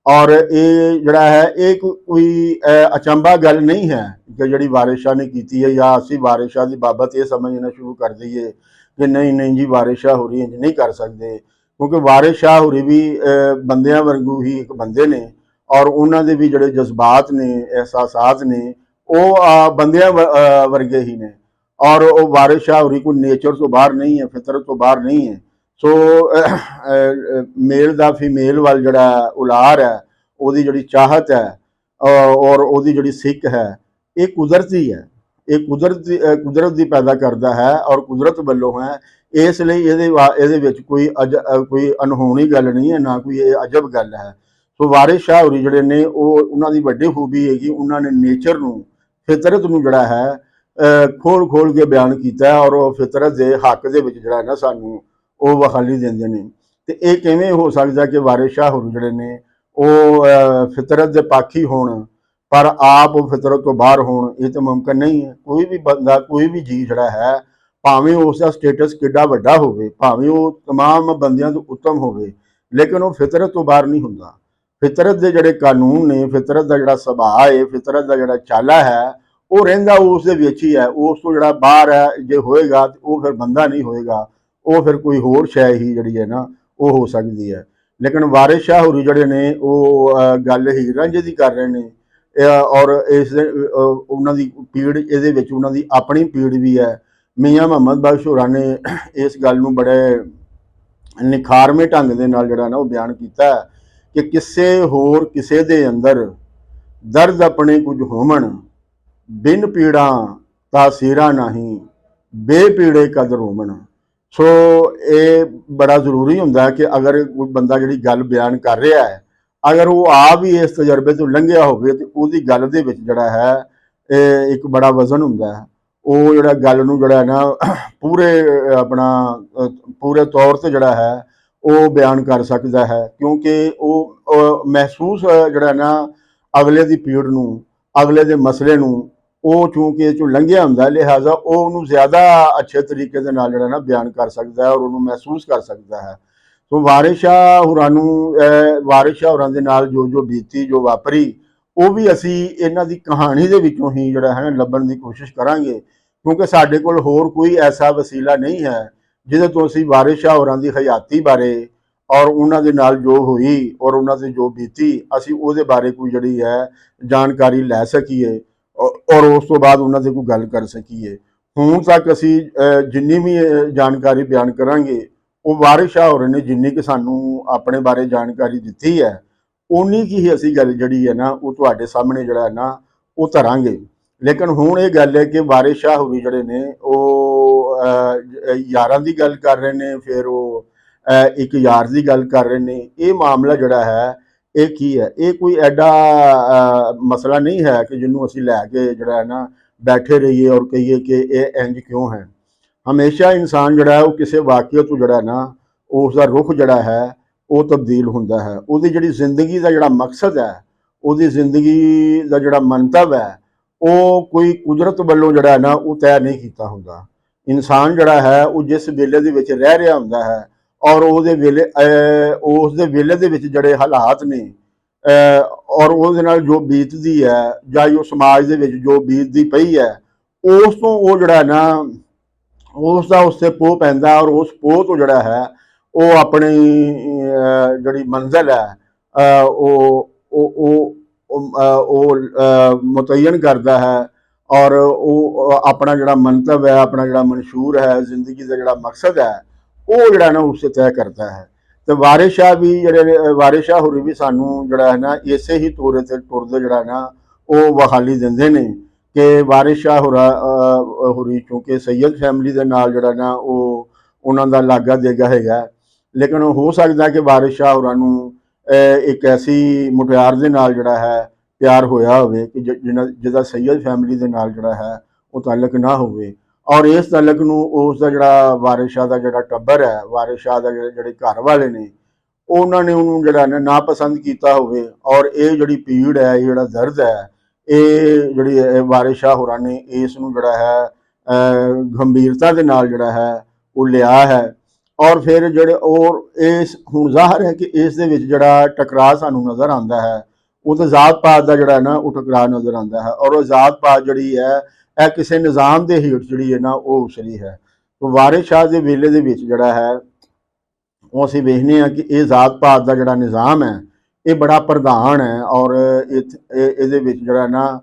Speaker 1: ਔਰ ਇਹ ਜਿਹੜਾ ਹੈ ਇਹ ਕੋਈ ਅਚੰਭਾ ਗੱਲ ਨਹੀਂ ਹੈ ਕਿ ਜਿਹੜੀ ਵਾਰਿਸ ਸ਼ਾਹ ਨੇ ਕੀਤੀ ਹੈ, ਜਾਂ ਅਸੀਂ ਵਾਰਿਸ ਸ਼ਾਹ ਦੀ ਬਾਬਤ ਇਹ ਸਮਝਣਾ ਸ਼ੁਰੂ ਕਰ ਦਈਏ ਕਿ ਨਹੀਂ ਨਹੀਂ ਜੀ ਵਾਰਿਸ ਸ਼ਾਹ ਹੋਰੀ ਇੰਜ ਨਹੀਂ ਕਰ ਸਕਦੇ, ਕਿਉਂਕਿ ਵਾਰਿਸ ਸ਼ਾਹ ਹੋਰੀ ਵੀ ਬੰਦਿਆਂ ਵਾਂਗੂ ਹੀ ਇੱਕ ਬੰਦੇ ਨੇ, ਔਰ ਉਹਨਾਂ ਦੇ ਵੀ ਜਿਹੜੇ ਜਜ਼ਬਾਤ ਨੇ, ਅਹਿਸਾਸਾਤ ਨੇ, ਉਹ ਬੰਦਿਆਂ ਵਰਗੇ ਹੀ ਨੇ। ਔਰ ਉਹ ਵਾਰਿਸ ਸ਼ਾਹ ਹੋਰੀ ਕੋਈ ਨੇਚਰ ਤੋਂ ਬਾਹਰ ਨਹੀਂ ਹੈ, ਫਿਤਰਤ ਤੋਂ ਬਾਹਰ ਨਹੀਂ ਹੈ। ਸੋ ਮੇਲ ਦਾ ਫੀਮੇਲ ਵੱਲ ਜਿਹੜਾ ਉਲਾਰ ਹੈ, ਉਹਦੀ ਜਿਹੜੀ ਚਾਹਤ ਹੈ ਔਰ ਉਹਦੀ ਜਿਹੜੀ ਸਿੱਖ ਹੈ, ਇਹ ਕੁਦਰਤੀ ਹੈ, ਇਹ ਕੁਦਰਤ ਦੀ ਪੈਦਾ ਕਰਦਾ ਹੈ ਔਰ ਕੁਦਰਤ ਵੱਲੋਂ ਹੈ। ਇਸ ਲਈ ਇਹਦੇ ਵਿੱਚ ਕੋਈ ਅਨਹੋਣੀ ਗੱਲ ਨਹੀਂ ਹੈ, ਨਾ ਕੋਈ ਇਹ ਅਜਬ ਗੱਲ ਹੈ। ਸੋ ਵਾਰਿਸ ਸ਼ਾਹ ਹੋਰੀ ਜਿਹੜੇ ਨੇ ਉਹਨਾਂ ਦੀ ਵੱਡੀ ਖੂਬੀ ਹੈਗੀ, ਉਹਨਾਂ ਨੇ ਨੇਚਰ ਨੂੰ, ਫਿਤਰਤ ਨੂੰ ਜਿਹੜਾ ਹੈ ਖੋਲ ਖੋਲ ਕੇ ਬਿਆਨ ਕੀਤਾ ਹੈ, ਔਰ ਉਹ ਫਿਤਰਤ ਦੇ ਹੱਕ ਦੇ ਵਿੱਚ ਜਿਹੜਾ ਨਾ ਸਾਨੂੰ ਉਹ ਵਖਾਲੀ ਦਿੰਦੇ ਨੇ। ਤੇ ਇਹ ਕਿਵੇਂ ਹੋ ਸਕਦਾ ਕਿ ਵਾਰਿਸ ਸ਼ਾਹ ਹੋਰੀ ਜਿਹੜੇ ਨੇ ਉਹ ਫਿਤਰਤ ਦੇ ਪਾਖੀ ਹੋਣ ਪਰ ਆਪ ਉਹ ਫਿਤਰਤ ਤੋਂ ਬਾਹਰ ਹੋਣ? ਇਹ ਤਾਂ ਮੁਮਕਿਨ ਨਹੀਂ ਹੈ। ਕੋਈ ਵੀ ਬੰਦਾ, ਕੋਈ ਵੀ ਜੀ ਜਿਹੜਾ ਹੈ, ਭਾਵੇਂ ਉਸ ਦਾ ਸਟੇਟਸ ਕਿੱਡਾ ਵੱਡਾ ਹੋਵੇ, ਭਾਵੇਂ ਉਹ ਤਮਾਮ ਬੰਦਿਆਂ ਤੋਂ ਉੱਤਮ ਹੋਵੇ, ਲੇਕਿਨ ਉਹ ਫਿਤਰਤ ਤੋਂ ਬਾਹਰ ਨਹੀਂ ਹੁੰਦਾ। ਫਿਤਰਤ ਦੇ ਜਿਹੜੇ ਕਾਨੂੰਨ ਨੇ, ਫਿਤਰਤ ਦਾ ਜਿਹੜਾ ਸੁਭਾਅ ਹੈ, ਫਿਤਰਤ ਦਾ ਜਿਹੜਾ ਚਾਲਾ ਹੈ, ਉਹ ਰਹਿੰਦਾ ਉਸ ਦੇ ਵਿੱਚ ਹੀ ਹੈ। ਉਸ ਤੋਂ ਜਿਹੜਾ ਬਾਹਰ ਹੈ ਜੇ ਹੋਏਗਾ ਤੇ ਉਹ ਫਿਰ ਬੰਦਾ ਨਹੀਂ ਹੋਏਗਾ, ਉਹ ਫਿਰ ਕੋਈ ਹੋਰ ਸ਼ੈ ਹੀ ਜਿਹੜੀ ਹੈ ਨਾ ਉਹ ਹੋ ਸਕਦੀ ਹੈ। ਲੇਕਿਨ ਵਾਰਿਸ ਸ਼ਾਹ ਹੋਰੀ ਜਿਹੜੇ ਨੇ ਉਹ ਗੱਲ ਹੀਰ ਰਾਂਝੇ ਦੀ ਕਰ ਰਹੇ ਨੇ, ਔਰ ਇਸ ਉਹਨਾਂ ਦੀ ਪੀੜ, ਇਹਦੇ ਵਿੱਚ ਉਹਨਾਂ ਦੀ ਆਪਣੀ ਪੀੜ ਵੀ ਹੈ। ਮੀਆਂ ਮੁਹੰਮਦ ਬਖਸ਼ ਹੋਰਾਂ ਨੇ ਇਸ ਗੱਲ ਨੂੰ ਬੜੇ ਨਿਖਾਰਵੇਂ ਢੰਗ ਦੇ ਨਾਲ ਜਿਹੜਾ ਨਾ ਉਹ ਬਿਆਨ ਕੀਤਾ ਕਿ ਕਿਸੇ ਹੋਰ ਕਿਸੇ ਦੇ ਅੰਦਰ ਦਰਦ ਆਪਣੇ ਕੁਝ ਹੋਵਣ, ਬਿਨ ਪੀੜਾਂ ਤਾਸੀਰਾਂ ਨਹੀਂ, ਬੇਪੀੜੇ ਕਦਰ ਹੋਵਣ। ਸੋ ਇਹ ਬੜਾ ਜ਼ਰੂਰੀ ਹੁੰਦਾ ਕਿ ਅਗਰ ਕੋਈ ਬੰਦਾ ਜਿਹੜੀ ਗੱਲ ਬਿਆਨ ਕਰ ਰਿਹਾ ਹੈ, ਅਗਰ ਉਹ ਆਪ ਵੀ ਇਸ ਤਜਰਬੇ ਤੋਂ ਲੰਘਿਆ ਹੋਵੇ ਤੇ ਉਹਦੀ ਗੱਲ ਦੇ ਵਿੱਚ ਜਿਹੜਾ ਹੈ ਇਹ ਇੱਕ ਬੜਾ ਵਜ਼ਨ ਹੁੰਦਾ ਹੈ। ਉਹ ਜਿਹੜਾ ਗੱਲ ਨੂੰ ਜਿਹੜਾ ਨਾ ਪੂਰੇ ਪੂਰੇ ਤੌਰ ਤੇ ਜਿਹੜਾ ਹੈ ਉਹ ਬਿਆਨ ਕਰ ਸਕਦਾ ਹੈ, ਕਿਉਂਕਿ ਉਹ ਮਹਿਸੂਸ ਜਿਹੜਾ ਨਾ ਅਗਲੇ ਦੀ ਪੀੜ ਨੂੰ, ਅਗਲੇ ਦੇ ਮਸਲੇ ਨੂੰ ਉਹ ਚੂੰਕਿ ਇਹ ਚੋਂ ਲੰਘਿਆ ਹੁੰਦਾ, ਲਿਹਾਜ਼ਾ ਉਹ ਉਹਨੂੰ ਜ਼ਿਆਦਾ ਅੱਛੇ ਤਰੀਕੇ ਦੇ ਨਾਲ ਜਿਹੜਾ ਨਾ ਬਿਆਨ ਕਰ ਸਕਦਾ ਹੈ ਔਰ ਉਹਨੂੰ ਮਹਿਸੂਸ ਕਰ ਸਕਦਾ ਹੈ। ਸੋ ਵਾਰਿਸ ਸ਼ਾਹ ਹੋਰਾਂ ਨੂੰ, ਵਾਰਿਸ ਸ਼ਾਹ ਹੋਰਾਂ ਦੇ ਨਾਲ ਜੋ ਬੀਤੀ, ਜੋ ਵਾਪਰੀ, ਉਹ ਵੀ ਅਸੀਂ ਇਹਨਾਂ ਦੀ ਕਹਾਣੀ ਦੇ ਵਿੱਚੋਂ ਹੀ ਜਿਹੜਾ ਹੈ ਨਾ ਲੱਭਣ ਦੀ ਕੋਸ਼ਿਸ਼ ਕਰਾਂਗੇ, ਕਿਉਂਕਿ ਸਾਡੇ ਕੋਲ ਹੋਰ ਕੋਈ ਐਸਾ ਵਸੀਲਾ ਨਹੀਂ ਹੈ ਜਿਹਦੇ ਤੋਂ ਅਸੀਂ ਵਾਰਿਸ ਸ਼ਾਹ ਹੋਰਾਂ ਦੀ ਹਯਾਤੀ ਬਾਰੇ ਔਰ ਉਹਨਾਂ ਦੇ ਨਾਲ ਜੋ ਹੋਈ ਔਰ ਉਹਨਾਂ ਦੇ ਜੋ ਬੀਤੀ, ਅਸੀਂ ਉਹਦੇ ਬਾਰੇ ਕੋਈ ਜਿਹੜੀ ਹੈ ਜਾਣਕਾਰੀ ਲੈ ਸਕੀਏ ਔਰ ਉਸ ਤੋਂ ਬਾਅਦ ਉਹਨਾਂ ਦੇ ਕੋਈ ਗੱਲ ਕਰ ਸਕੀਏ। ਹੁਣ ਤੱਕ ਅਸੀਂ ਜਿੰਨੀ ਵੀ ਜਾਣਕਾਰੀ ਬਿਆਨ ਕਰਾਂਗੇ, ਉਹ ਵਾਰਿਸ ਸ਼ਾਹ ਹੋਰਾਂ ਨੇ ਜਿੰਨੀ ਕਿ ਸਾਨੂੰ ਆਪਣੇ ਬਾਰੇ ਜਾਣਕਾਰੀ ਦਿੱਤੀ ਹੈ, ਉਨੀ ਕੀ ਹੀ ਅਸੀਂ ਗੱਲ ਜਿਹੜੀ ਹੈ ਨਾ ਉਹ ਤੁਹਾਡੇ ਸਾਹਮਣੇ ਜਿਹੜਾ ਨਾ ਉਹ ਧਰਾਂਗੇ। ਲੇਕਿਨ ਹੁਣ ਇਹ ਗੱਲ ਹੈ ਕਿ ਵਾਰਿਸ ਸ਼ਾਹ ਹੋਰੀ ਜਿਹੜੇ ਨੇ ਉਹ ਯਾਰਾਂ ਦੀ ਗੱਲ ਕਰ ਰਹੇ ਨੇ, ਫਿਰ ਉਹ ਇੱਕ ਯਾਰ ਦੀ ਗੱਲ ਕਰ ਰਹੇ ਨੇ। ਇਹ ਮਾਮਲਾ ਜਿਹੜਾ ਹੈ ਇਹ ਕੀ ਹੈ? ਇਹ ਕੋਈ ਐਡਾ ਮਸਲਾ ਨਹੀਂ ਹੈ ਕਿ ਜਿਹਨੂੰ ਅਸੀਂ ਲੈ ਕੇ ਜਿਹੜਾ ਹੈ ਨਾ ਬੈਠੇ ਰਹੀਏ ਔਰ ਕਹੀਏ ਕਿ ਇਹ ਇੰਜ ਕਿਉਂ ਹੈ। ਹਮੇਸ਼ਾ ਇਨਸਾਨ ਜਿਹੜਾ ਹੈ ਉਹ ਕਿਸੇ ਵਾਕਿਆ ਤੋਂ ਜਿਹੜਾ ਨਾ ਉਸ ਦਾ ਰੁਖ ਜਿਹੜਾ ਹੈ ਉਹ ਤਬਦੀਲ ਹੁੰਦਾ ਹੈ। ਉਹਦੀ ਜਿਹੜੀ ਜ਼ਿੰਦਗੀ ਦਾ ਜਿਹੜਾ ਮਕਸਦ ਹੈ, ਉਹਦੀ ਜ਼ਿੰਦਗੀ ਦਾ ਜਿਹੜਾ ਮੰਤਵ ਹੈ, ਉਹ ਕੋਈ ਕੁਦਰਤ ਵੱਲੋਂ ਜਿਹੜਾ ਨਾ ਉਹ ਤੈਅ ਨਹੀਂ ਕੀਤਾ ਹੁੰਦਾ। ਇਨਸਾਨ ਜਿਹੜਾ ਹੈ ਉਹ ਜਿਸ ਵੇਲੇ ਦੇ ਵਿੱਚ ਰਹਿ ਰਿਹਾ ਹੁੰਦਾ ਹੈ ਔਰ ਉਸ ਦੇ ਵੇਲੇ ਦੇ ਵਿੱਚ ਜਿਹੜੇ ਹਾਲਾਤ ਨੇ ਔਰ ਉਹਦੇ ਨਾਲ ਜੋ ਬੀਤਦੀ ਹੈ, ਜਾਂ ਜੋ ਸਮਾਜ ਦੇ ਵਿੱਚ ਜੋ ਬੀਤਦੀ ਪਈ ਹੈ, ਉਸ ਤੋਂ ਉਹ ਜਿਹੜਾ ਨਾ ਉਸ ਦਾ ਉਸ 'ਤੇ ਪੋਹ ਪੈਂਦਾ ਔਰ ਉਸ ਪੋਹ ਤੋਂ ਜਿਹੜਾ ਹੈ ਉਹ ਆਪਣੀ ਜਿਹੜੀ ਮੰਜ਼ਿਲ ਹੈ ਉਹ ਮੁਤੱਯਨ ਕਰਦਾ ਹੈ ਔਰ ਉਹ ਆਪਣਾ ਜਿਹੜਾ ਮੰਤਵ ਹੈ, ਆਪਣਾ ਜਿਹੜਾ ਮਨਸ਼ੂਰ ਹੈ, ਜ਼ਿੰਦਗੀ ਦਾ ਜਿਹੜਾ ਮਕਸਦ ਹੈ, ਉਹ ਜਿਹੜਾ ਨਾ ਉਸ 'ਤੇ ਤੈਅ ਕਰਦਾ ਹੈ। ਤੇ ਵਾਰਿਸ ਸ਼ਾਹ ਵੀ ਜਿਹੜੇ ਵਾਰਿਸ ਸ਼ਾਹ ਹੋਰੀ ਵੀ ਸਾਨੂੰ ਜਿਹੜਾ ਹੈ ਨਾ ਇਸੇ ਹੀ ਤੋਰੇ ਤੇ ਤੁਰਦੇ ਜਿਹੜਾ ਨਾ ਉਹ ਬਹਾਲੀ ਦਿੰਦੇ ਨੇ ਕਿ ਵਾਰਿਸ ਸ਼ਾਹ ਹੋਰੀ ਕਿਉਂਕਿ ਸੈਯਦ ਫੈਮਿਲੀ ਦੇ ਨਾਲ ਜਿਹੜਾ ਨਾ ਉਹ ਉਹਨਾਂ ਦਾ ਲਾਗਾ ਦੇਗਾ ਹੈਗਾ, ਲੇਕਿਨ ਹੋ ਸਕਦਾ ਕਿ ਵਾਰਿਸ ਸ਼ਾਹ ਹੋਰਾਂ ਨੂੰ ਇੱਕ ਐਸੀ ਮੁਟਿਆਰ ਦੇ ਨਾਲ ਜਿਹੜਾ ਹੈ ਪਿਆਰ ਹੋਇਆ ਹੋਵੇ ਕਿ ਜਿਹਦਾ ਸੈਯਦ ਫੈਮਿਲੀ ਦੇ ਨਾਲ ਜਿਹੜਾ ਹੈ ਉਹ ਤਾਲੁਕ ਨਾ ਹੋਵੇ, ਔਰ ਇਸ ਤਾਲੁਕ ਨੂੰ ਉਸ ਦਾ ਜਿਹੜਾ ਵਾਰਿਸ ਸ਼ਾਹ ਦਾ ਜਿਹੜਾ ਟੱਬਰ ਹੈ, ਵਾਰਿਸ ਸ਼ਾਹ ਦਾ ਜਿਹੜੇ ਘਰ ਵਾਲੇ ਨੇ, ਉਹਨਾਂ ਨੇ ਉਹਨੂੰ ਜਿਹੜਾ ਨਾ ਪਸੰਦ ਕੀਤਾ ਹੋਵੇ। ਔਰ ਇਹ ਜਿਹੜੀ ਪੀੜ ਹੈ, ਇਹ ਜਿਹੜਾ ਦਰਦ ਹੈ, ਇਹ ਜਿਹੜੀ ਵਾਰਿਸ ਸ਼ਾਹ ਹੋਰਾਂ ਨੇ ਇਸ ਨੂੰ ਜਿਹੜਾ ਹੈ ਗੰਭੀਰਤਾ ਦੇ ਨਾਲ ਜਿਹੜਾ ਹੈ ਉਹ ਲਿਆ ਹੈ। ਔਰ ਫਿਰ ਜਿਹੜੇ ਔਰ ਇਸ ਹੁਣ ਜ਼ਾਹਰ ਹੈ ਕਿ ਇਸ ਦੇ ਵਿੱਚ ਜਿਹੜਾ ਟਕਰਾਅ ਸਾਨੂੰ ਨਜ਼ਰ ਆਉਂਦਾ ਹੈ ਉਹ ਤਾਂ ਜ਼ਾਤ ਪਾਤ ਦਾ ਜਿਹੜਾ ਨਾ ਉਹ ਟਕਰਾਅ ਨਜ਼ਰ ਆਉਂਦਾ ਹੈ, ਔਰ ਉਹ ਜ਼ਾਤ ਪਾਤ ਜਿਹੜੀ ਹੈ ਇਹ ਕਿਸੇ ਨਿਜ਼ਾਮ ਦੇ ਹੇਠ ਜਿਹੜੀ ਹੈ ਨਾ ਉਹ ਉਸਰੀ ਹੈ। ਵਾਰਿਸ ਸ਼ਾਹ ਦੇ ਵੇਲੇ ਦੇ ਵਿੱਚ ਜਿਹੜਾ ਹੈ ਉਹ ਅਸੀਂ ਵੇਖਦੇ ਹਾਂ ਕਿ ਇਹ ਜ਼ਾਤ ਪਾਤ ਦਾ ਜਿਹੜਾ ਨਿਜ਼ਾਮ ਹੈ ਇਹ ਬੜਾ ਪ੍ਰਧਾਨ ਹੈ, ਔਰ ਇਹਦੇ ਵਿੱਚ ਜਿਹੜਾ ਨਾ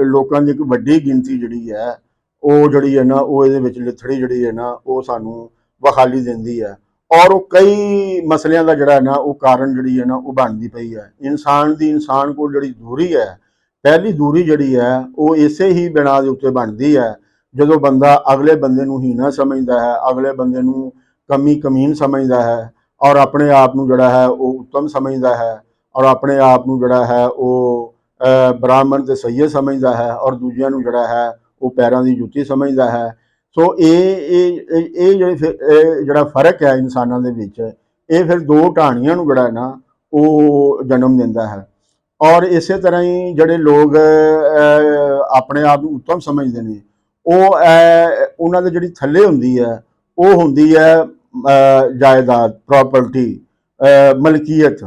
Speaker 1: ਲੋਕਾਂ ਦੀ ਇੱਕ ਵੱਡੀ ਗਿਣਤੀ ਜਿਹੜੀ ਹੈ ਉਹ ਜਿਹੜੀ ਹੈ ਨਾ ਉਹ ਇਹਦੇ ਵਿੱਚ ਲਿਥੜੀ ਜਿਹੜੀ ਹੈ ਨਾ ਉਹ ਸਾਨੂੰ ਵਿਖਾਲੀ ਦਿੰਦੀ ਹੈ, ਔਰ ਉਹ ਕਈ ਮਸਲਿਆਂ ਦਾ ਜਿਹੜਾ ਨਾ ਉਹ ਕਾਰਨ ਜਿਹੜੀ ਹੈ ਨਾ ਉਹ ਬਣਦੀ ਪਈ ਹੈ। ਇਨਸਾਨ ਕੋਲ ਜਿਹੜੀ ਦੂਰੀ ਹੈ, ਪਹਿਲੀ ਦੂਰੀ ਜਿਹੜੀ ਹੈ ਉਹ ਇਸੇ ਹੀ ਬਿਨਾਂ ਦੇ ਉੱਤੇ ਬਣਦੀ ਹੈ ਜਦੋਂ ਬੰਦਾ ਅਗਲੇ ਬੰਦੇ ਨੂੰ ਹੀਣਾ ਸਮਝਦਾ ਹੈ, ਅਗਲੇ ਬੰਦੇ ਨੂੰ ਕਮੀਨ ਸਮਝਦਾ ਹੈ, ਔਰ ਆਪਣੇ ਆਪ ਨੂੰ ਜਿਹੜਾ ਹੈ ਉਹ ਉੱਤਮ ਸਮਝਦਾ ਹੈ, ਔਰ ਆਪਣੇ ਆਪ ਨੂੰ ਜਿਹੜਾ ਹੈ ਉਹ ਬ੍ਰਾਹਮਣ ਤੇ ਸੈਯਦ ਸਮਝਦਾ ਹੈ, ਔਰ ਦੂਜਿਆਂ ਨੂੰ ਜਿਹੜਾ ਹੈ ਉਹ ਪੈਰਾਂ ਦੀ ਜੁੱਤੀ ਸਮਝਦਾ ਹੈ। ਸੋ ਇਹ ਜਿਹੜਾ ਫਰਕ ਹੈ ਇਨਸਾਨਾਂ ਦੇ ਵਿੱਚ, ਇਹ ਫਿਰ ਦੋ ਢਾਣੀਆਂ ਨੂੰ ਜਿਹੜਾ ਨਾ ਉਹ ਜਨਮ ਦਿੰਦਾ ਹੈ। ਔਰ ਇਸੇ ਤਰ੍ਹਾਂ ਹੀ ਜਿਹੜੇ ਲੋਕ ਆਪਣੇ ਆਪ ਨੂੰ ਉੱਤਮ ਸਮਝਦੇ ਨੇ ਉਹ ਉਹਨਾਂ ਦੇ ਜਿਹੜੀ ਥੱਲੇ ਹੁੰਦੀ ਹੈ ਉਹ ਹੁੰਦੀ ਹੈ ਜਾਇਦਾਦ, ਪ੍ਰਾਪਰਟੀ, ਮਲਕੀਅਤ।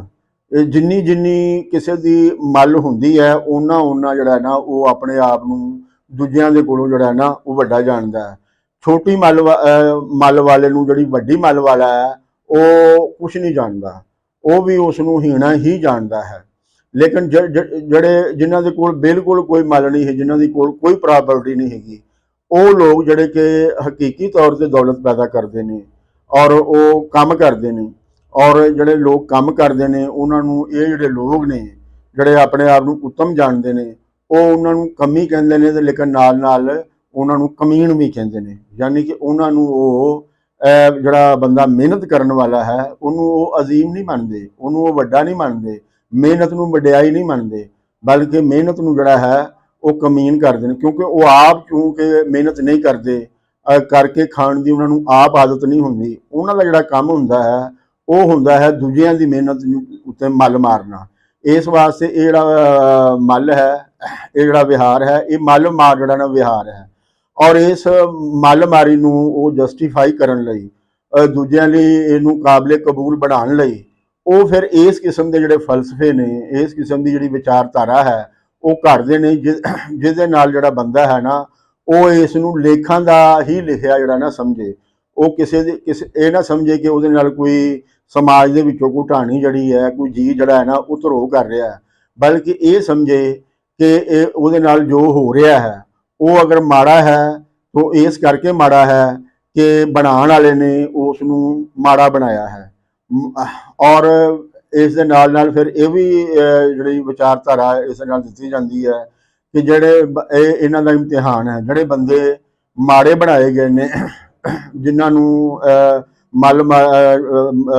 Speaker 1: ਜਿੰਨੀ ਕਿਸੇ ਦੀ ਮੱਲ ਹੁੰਦੀ ਹੈ ਉਹਨਾਂ ਜਿਹੜਾ ਨਾ ਉਹ ਆਪਣੇ ਆਪ ਨੂੰ ਦੂਜਿਆਂ ਦੇ ਕੋਲੋਂ ਜਿਹੜਾ ਨਾ ਉਹ ਵੱਡਾ ਜਾਣਦਾ ਹੈ। ਛੋਟੀ ਮੱਲ ਵਾਲੇ ਨੂੰ ਜਿਹੜੀ ਵੱਡੀ ਮੱਲ ਵਾਲਾ ਹੈ ਉਹ ਕੁਛ ਨਹੀਂ ਜਾਣਦਾ, ਉਹ ਵੀ ਉਸ ਨੂੰ ਹੀਣਾ ਹੀ ਜਾਣਦਾ ਹੈ। ਲੇਕਿਨ ਜਿਨ੍ਹਾਂ ਦੇ ਕੋਲ ਬਿਲਕੁਲ ਕੋਈ ਮੱਲ ਨਹੀਂ ਹੈ, ਜਿਨ੍ਹਾਂ ਦੀ ਕੋਲ ਕੋਈ ਪ੍ਰਾਪਰਟੀ ਨਹੀਂ ਹੈਗੀ, ਉਹ ਲੋਕ ਜਿਹੜੇ ਕਿ ਹਕੀਕੀ ਤੌਰ ਤੇ ਦੌਲਤ ਪੈਦਾ ਕਰਦੇ ਨੇ ਔਰ ਉਹ ਕੰਮ ਕਰਦੇ ਨੇ, ਔਰ ਜਿਹੜੇ ਲੋਕ ਕੰਮ ਕਰਦੇ ਨੇ ਉਹਨਾਂ ਨੂੰ ਇਹ ਜਿਹੜੇ ਲੋਕ ਨੇ ਜਿਹੜੇ ਆਪਣੇ ਆਪ ਨੂੰ ਉੱਤਮ ਜਾਣਦੇ ਨੇ ਉਹ ਉਹਨਾਂ ਨੂੰ ਕਮੀ ਕਹਿੰਦੇ ਨੇ, ਤੇ ਲੇਕਿਨ ਨਾਲ ਉਹਨਾਂ ਨੂੰ ਕਮੀਨ ਵੀ ਕਹਿੰਦੇ ਨੇ। ਯਾਨੀ ਕਿ ਉਹਨਾਂ ਨੂੰ ਉਹ ਜਿਹੜਾ ਬੰਦਾ ਮਿਹਨਤ ਕਰਨ ਵਾਲਾ ਹੈ ਉਹਨੂੰ ਉਹ ਅਜ਼ੀਮ ਨਹੀਂ ਮੰਨਦੇ, ਉਹਨੂੰ ਉਹ ਵੱਡਾ ਨਹੀਂ ਮੰਨਦੇ, ਮਿਹਨਤ ਨੂੰ ਵਡਿਆਈ ਨਹੀਂ ਮੰਨਦੇ, ਬਲਕਿ ਮਿਹਨਤ ਨੂੰ ਜਿਹੜਾ ਹੈ ਉਹ ਕਮੀਨ ਕਰਦੇ ਨੇ, ਕਿਉਂਕਿ ਉਹ ਆਪ ਕਿਉਂਕਿ ਮਿਹਨਤ ਨਹੀਂ ਕਰਦੇ, ਕਰਕੇ ਖਾਣ ਦੀ ਉਹਨਾਂ ਨੂੰ ਆਪ ਆਦਤ ਨਹੀਂ ਹੁੰਦੀ। ਉਹਨਾਂ ਦਾ ਜਿਹੜਾ ਕੰਮ ਹੁੰਦਾ ਹੈ ਉਹ ਹੁੰਦਾ ਹੈ ਦੂਜਿਆਂ ਦੀ ਮਿਹਨਤ ਉੱਤੇ ਮੱਲ ਮਾਰਨਾ। ਇਸ ਵਾਸਤੇ ਇਹ ਜਿਹੜਾ ਮੱਲ ਹੈ, ਇਹ ਜਿਹੜਾ ਵਿਹਾਰ ਹੈ, ਇਹ ਮੱਲ ਮਾਰ ਜਿਹੜਾ ਨਾ ਵਿਹਾਰ ਹੈ, ਔਰ ਇਸ ਮੱਲ ਮਾਰੀ ਨੂੰ ਉਹ ਜਸਟੀਫਾਈ ਕਰਨ ਲਈ, ਦੂਜਿਆਂ ਲਈ ਇਹਨੂੰ ਕਾਬਲੇ ਕਬੂਲ ਬਣਾਉਣ ਲਈ ਉਹ ਫਿਰ ਇਸ ਕਿਸਮ ਦੇ ਜਿਹੜੇ ਫਲਸਫੇ ਨੇ, ਇਸ ਕਿਸਮ ਦੀ ਜਿਹੜੀ ਵਿਚਾਰਧਾਰਾ ਹੈ ਉਹ ਘੜਦੇ ਨੇ, ਜਿਹਦੇ ਨਾਲ ਜਿਹੜਾ ਬੰਦਾ ਹੈ ਨਾ ਉਹ ਇਸ ਨੂੰ ਲੇਖਾਂ ਦਾ ਹੀ ਲਿਖਿਆ ਜਿਹੜਾ ਨਾ ਸਮਝੇ। ਉਹ ਕਿਸੇ ਇਹ ਨਾ ਸਮਝੇ ਕਿ ਉਹਦੇ ਨਾਲ ਕੋਈ ਸਮਾਜ ਦੇ ਵਿੱਚੋਂ ਕੋਈ ਢਾਣੀ ਜਿਹੜੀ ਹੈ, ਕੋਈ ਜੀ ਜਿਹੜਾ ਹੈ ਨਾ ਉਹ ਧਰੋਹ ਕਰ ਰਿਹਾ ਹੈ, ਬਲਕਿ ਇਹ ਸਮਝੇ ਕਿ ਇਹ ਉਹਦੇ ਨਾਲ ਜੋ ਹੋ ਰਿਹਾ ਹੈ ਉਹ ਅਗਰ ਮਾੜਾ ਹੈ ਤਾਂ ਇਸ ਕਰਕੇ ਮਾੜਾ ਹੈ ਕਿ ਬਣਾਉਣ ਵਾਲੇ ਨੇ ਉਸ ਨੂੰ ਮਾੜਾ ਬਣਾਇਆ ਹੈ। ਔਰ ਇਸ ਦੇ ਨਾਲ ਫਿਰ ਇਹ ਵੀ ਜਿਹੜੀ ਵਿਚਾਰਧਾਰਾ ਇਸ ਦੇ ਨਾਲ ਦਿੱਤੀ ਜਾਂਦੀ ਹੈ ਕਿ ਜਿਹੜੇ ਇਹਨਾਂ ਦਾ ਇਮਤਿਹਾਨ ਹੈ, ਜਿਹੜੇ ਬੰਦੇ ਮਾੜੇ ਬਣਾਏ ਗਏ ਨੇ, ਜਿਨ੍ਹਾਂ ਨੂੰ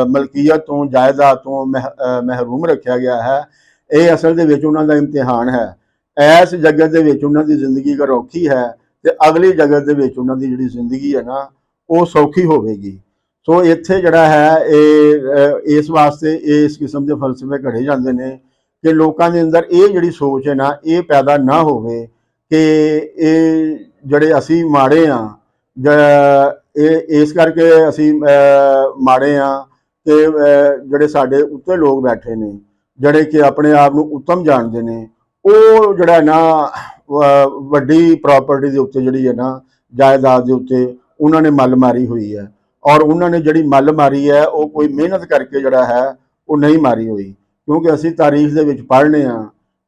Speaker 1: ਮਲਕੀਅਤ ਤੋਂ, ਜਾਇਦਾਦ ਤੋਂ ਮਹਿਰੂਮ ਰੱਖਿਆ ਗਿਆ ਹੈ, ਇਹ ਅਸਲ ਦੇ ਵਿੱਚ ਉਹਨਾਂ ਦਾ ਇਮਤਿਹਾਨ ਹੈ। ਇਸ ਜਗਤ ਦੇ ਵਿੱਚ ਉਹਨਾਂ ਦੀ ਜ਼ਿੰਦਗੀ ਅਗਰ ਔਖੀ ਹੈ ਤੇ ਅਗਲੀ ਜਗਤ ਦੇ ਵਿੱਚ ਉਹਨਾਂ ਦੀ ਜਿਹੜੀ ਜ਼ਿੰਦਗੀ ਹੈ ਨਾ ਉਹ ਸੌਖੀ ਹੋਵੇਗੀ। ਸੋ ਇੱਥੇ ਜਿਹੜਾ ਹੈ ਇਹ ਇਸ ਵਾਸਤੇ ਇਸ ਕਿਸਮ ਦੇ ਫਲਸਫੇ ਘੜੇ ਜਾਂਦੇ ਨੇ ਕਿ ਲੋਕਾਂ ਦੇ ਅੰਦਰ ਇਹ ਜਿਹੜੀ ਸੋਚ ਹੈ ਨਾ ਇਹ ਪੈਦਾ ਨਾ ਹੋਵੇ ਕਿ ਇਹ ਜਿਹੜੇ ਅਸੀਂ ਮਾੜੇ ਹਾਂ, ਇਹ ਇਸ ਕਰਕੇ ਅਸੀਂ ਮਾੜੇ ਹਾਂ ਕਿ ਜਿਹੜੇ ਸਾਡੇ ਉੱਤੇ ਲੋਕ ਬੈਠੇ ਨੇ ਜਿਹੜੇ ਕਿ ਆਪਣੇ ਆਪ ਨੂੰ ਉੱਤਮ ਜਾਣਦੇ ਨੇ, ਉਹ ਜਿਹੜਾ ਨਾ ਵੱਡੀ ਪ੍ਰਾਪਰਟੀ ਦੇ ਉੱਤੇ ਜਿਹੜੀ ਹੈ ਨਾ जायदाद के उत्ते उन्होंने मल मारी हुई है। और उन्होंने जिहड़ी मल मारी है वो कोई मेहनत करके जिहड़ा है वो नहीं मारी हुई, क्योंकि असीं तारीख दे विच पढ़ने हाँ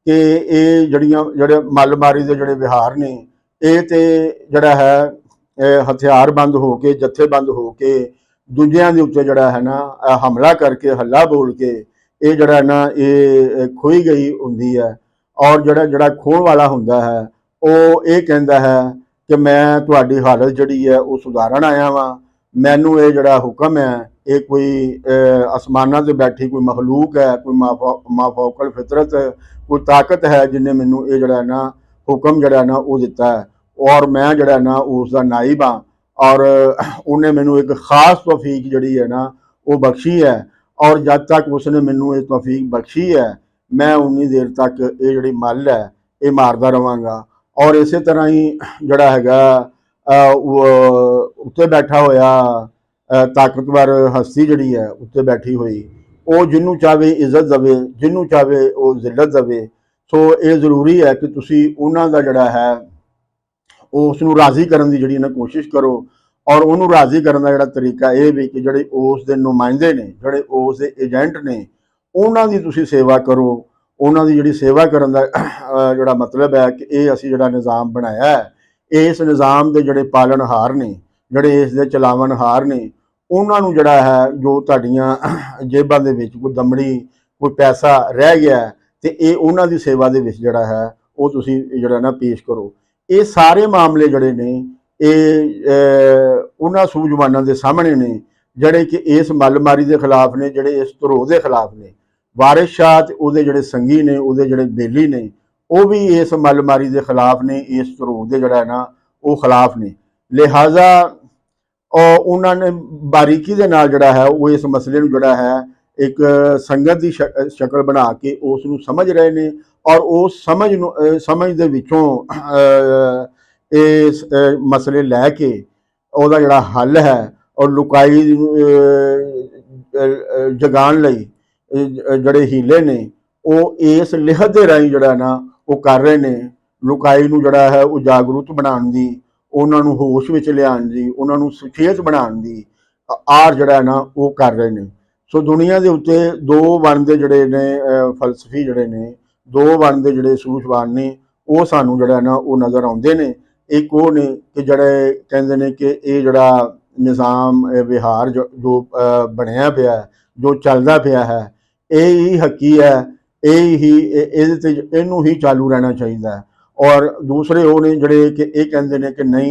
Speaker 1: कि ये जिहड़े मल मारी के जिहड़े विहार ने ये तो जिहड़ा है हथियारबंद हो के जथेबंद हो के दूजियां दे उत्ते जिहड़ा है ना हमला करके हल्ला बोल के ये जिहड़ा ना ये खोई गई हुंदी है। और जिहड़ा जिहड़ा खोण वाला हुंदा है वो ये कहता है कि मैं तुहाडी हालत जिहड़ी है वो सुधारन आया वां, मैनू ये जिहड़ा हुक्म है ये कोई आसमानां ते बैठी कोई मखलूक है, कोई माफौकल फितरत कोई ताकत है जिन्हें मैनू ये जिहड़ा ना हुक्म जिहड़ा ना वो दिता है, और मैं जिहड़ा ना उसका नाइब हाँ। और उन्हें मैनू एक खास तौफीक जिहड़ी है ना वो बख्शी है, और जब तक उसने मैनू ये तौफीक बख्शी है मैं उन्नी देर तक ये जिहड़ी मल है ये मारदा रहांगा। और इस तरह ही जिहड़ा हैगा उत्ते बैठा होया ताकतवर हस्ती जिहड़ी है उत्ते बैठी हुई वो जिन्हों चाहे इज्जत देवे, जिन्हों चाहे वो जिल्लत देवे। सो ये जरूरी है कि तुसी उन्हां दा जिहड़ा है उसनूं राज़ी करन दी जिहड़ी ना कोशिश करो। और उन्होंने राज़ी करने का जिहड़ा तरीका यह भी कि जिहड़े उस दे नुमाइंदे ने, जिहड़े उस दे एजेंट ने, उन्हां दी तुसी सेवा करो। उन्हां दी जिहड़ी सेवा करन दा जिहड़ा मतलब है कि ये असीं जिहड़ा निज़ाम बनाया है इस निज़ाम दे जिहड़े पालनहार ने, जिहड़े इस दे चलावनहार ने, उन्हां नूं जिहड़ा है जो तुहाडीआं जेबां दे विच कोई दमड़ी कोई पैसा रह गया ते ये उन्हां दी सेवा दे विच जिहड़ा है वो तुसी जिहड़ा ना पेश करो। ये सारे मामले जिहड़े ने ये उन्हां सूझवानां दे सामने ने जिहड़े कि इस मलमारी के खिलाफ ने, जिहड़े इस धरोह के खिलाफ ने। वारिस शाह ते उहदे जिहड़े संगी ने, उहदे जिहड़े बेली ने, वो भी इस मलमारी के खिलाफ ने, इस धरोह के जिहड़ा है ना वो खिलाफ ने। लिहाजा और उन्होंने बारीकी के नाल जिहड़ा है वो इस मसले नूं जिहड़ा है एक संगत की शक्ल बना के उसनूं समझ रहे ने, और उस समझ दे विचों इस मसले लैके ਉਹਦਾ ਜਿਹੜਾ हल है और लुकाई जगाण लई ਜਿਹੜੇ ਹੀਲੇ ने वो इस लिखत ਦੇ ਰਾਹੀਂ ਜਿਹੜਾ ना वो कर रहे ने। लुकाई ਨੂੰ ਜਿਹੜਾ है वो जागरूक बनाउਣ ਦੀ, ਉਹਨਾਂ ਨੂੰ ਹੋਸ਼ ਵਿੱਚ ਲਿਆਉਣ ਦੀ, ਉਹਨਾਂ ਨੂੰ ਸੁਚੇਤ ਬਣਾਉਣ ਦੀ ਆਰ ਜਿਹੜਾ ਨਾ ਉਹ ਕਰ ਰਹੇ ਨੇ। ਸੋ ਦੁਨੀਆ ਦੇ ਉੱਤੇ ਦੋ ਬਣਦੇ ਜਿਹੜੇ ਨੇ ਫਲਸਫੀ ਜਿਹੜੇ ਨੇ, ਦੋ ਬਣਦੇ ਜਿਹੜੇ ਸੂਝਵਾਨ ਨੇ ਉਹ ਸਾਨੂੰ ਜਿਹੜਾ ਨਾ ਉਹ ਨਜ਼ਰ ਆਉਂਦੇ ਨੇ। ਇੱਕ ਉਹ ਨੇ ਕਿ ਜਿਹੜੇ ਕਹਿੰਦੇ ਨੇ ਕਿ ਇਹ ਜਿਹੜਾ ਨਿਜ਼ਾਮ ਵਿਹਾਰ ਜੋ ਬਣਿਆ ਪਿਆ, ਜੋ ਚੱਲਦਾ ਪਿਆ ਹੈ, ਇਹ ਹੀ ਹੱਕੀ ਹੈ, ਇਹ ਹੀ ਇਹਦੇ ਤੇ ਇਹਨੂੰ ਹੀ ਚਾਲੂ ਰਹਿਣਾ ਚਾਹੀਦਾ ਹੈ। और दूसरे वो ने जिहड़े कि ये कहते हैं कि नहीं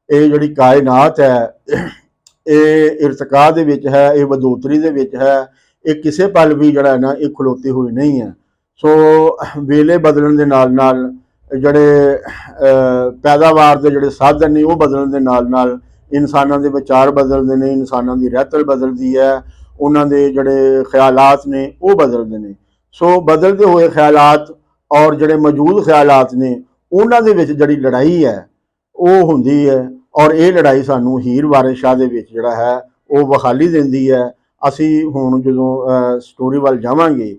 Speaker 1: ये जिहड़ी कायनात है ये इरतिका दे विच है, ये वधोतरी दे विच है, ये किसी पल भी जिहड़ा ना ये खलोती हुई नहीं है। सो वेले बदलण दे नाल नाल जिहड़े पैदावार दे जिहड़े साधन ने वो बदलण दे नाल नाल इंसानां दे विचार बदलदे ने, इंसानां दी रहतल बदलदी है, उन्हां दे जिहड़े ख्यालात ने वो बदलदे ने। सो बदलते हुए ख्यालात और जिहड़े मौजूद ख्यालात ने उन्हां दे विच जिहड़ी लड़ाई है वो हुंदी है। और ये लड़ाई सानू हीर वारिस शाह दे विच जिहड़ा है वो विखाली दिंदी है। असी हुण जदों स्टोरी वल जावांगे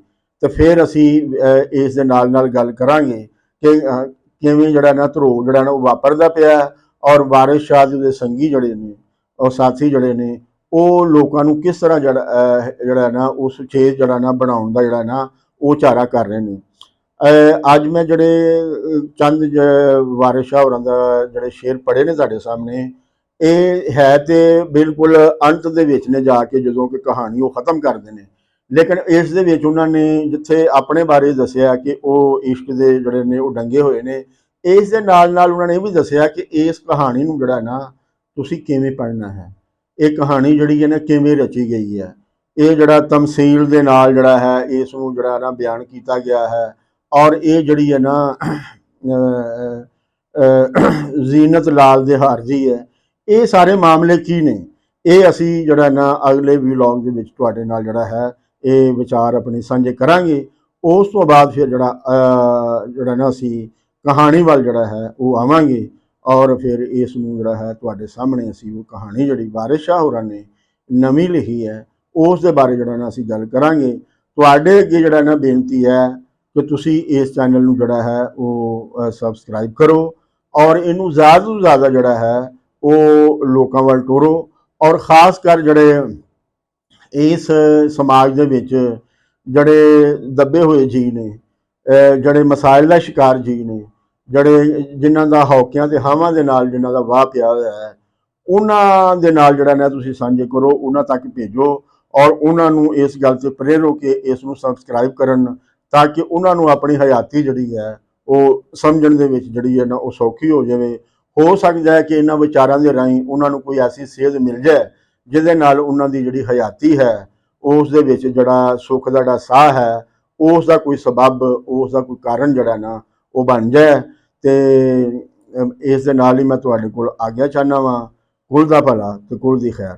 Speaker 1: तो फिर असी इस दे नाल नाल गल करांगे कि किवें जिहड़ा ना धरोह जिहड़ा ना वापरदा पिया और वारिस शाह दे संगी जिहड़े ने और साथी जिहड़े ने वो लोकां नूं किस तरह जिहड़ा ना उस सुचेत जिहड़ा ना बनाउण दा जिहड़ा ना वो चारा कर रहे ने। अज मैं जिहड़े चंद वारिस शाह होरां दा जिहड़े शेर पढ़े ने तुहाडे सामने, ये है तो बिल्कुल अंत दे विच ने जाके जदों कि कहानी वो खत्म करदे ने, लेकिन इस दे विच उन्होंने जिथे अपने बारे दसिया कि वो इश्क दे जिहड़े ने वो डंगे होए ने, इस दे नाल नाल उन्होंने ये भी दसिया कि इस कहानी नूं जिहड़ा ना तुसीं किवें पढ़ना है, ये कहानी जिहड़ी है ना किवें रची गई है, ये जिहड़ा तमसील दे नाल जिहड़ा है इसनूं जिहड़ा ना बयान किया गया है। और ये जिहड़ी है ना जीनत लाल दे हार जी है, ये सारे मामले की ने, ये असी जिहड़ा ना अगले व्लॉग दे विच तुहाडे नाल जिहड़ा है ये विचार अपने सांझे करांगे। उस तो बाद फिर जिहड़ा ना असी कहानी वाल जिहड़ा है वो आवांगे और फिर इसनूं जिहड़ा है तुहाडे सामने असी वो कहानी जिहड़ी वारिस शाह होरां ने नवीं लिखी है उस दे बारे जिहड़ा ना असी गल करांगे। तुहाडे अगे जिहड़ा ना बेनती है कि तुसी इस चैनल नूं जिहड़ा है वो सबसक्राइब करो और इनू ज़्यादा तो ज़्यादा जड़ा है वो लोगों वाल टोरो और खास कर जड़े इस समाज दे विच जड़े दबे हुए जी ने, जड़े मसाइल का शिकार जी ने, जड़े जिन्हां दा हौकियां ते हावां दे नाल जिन्हां दा वाह पिया होया है, उन्हां दे नाल जड़ा ना तुसीं सांझे करो, उन्हां तक भेजो और उन्हां नूं इस गल ते प्रेरो कि इस नूं सबसक्राइब करन ताकि उन्हां नूं अपनी हयाती जड़ी है वो समझण दे विच जड़ी है ना वो सौखी हो जाए। हो सकता है कि इन्हां विचारां दे राहीं उन्हां नूं कोई ऐसी सेध मिल जाए जिहदे नाल उन्हां दी जड़ी हयाती है उस दे विच जड़ा सुख दा जड़ा साह है उस दा कोई सबब उस दा कोई कारण जड़ा ना वो बन जाए। ते इस दे नाल ही मैं तुहाडे कोल आग्या चाहना वां। कुल दा भला ते कुल दी खैर।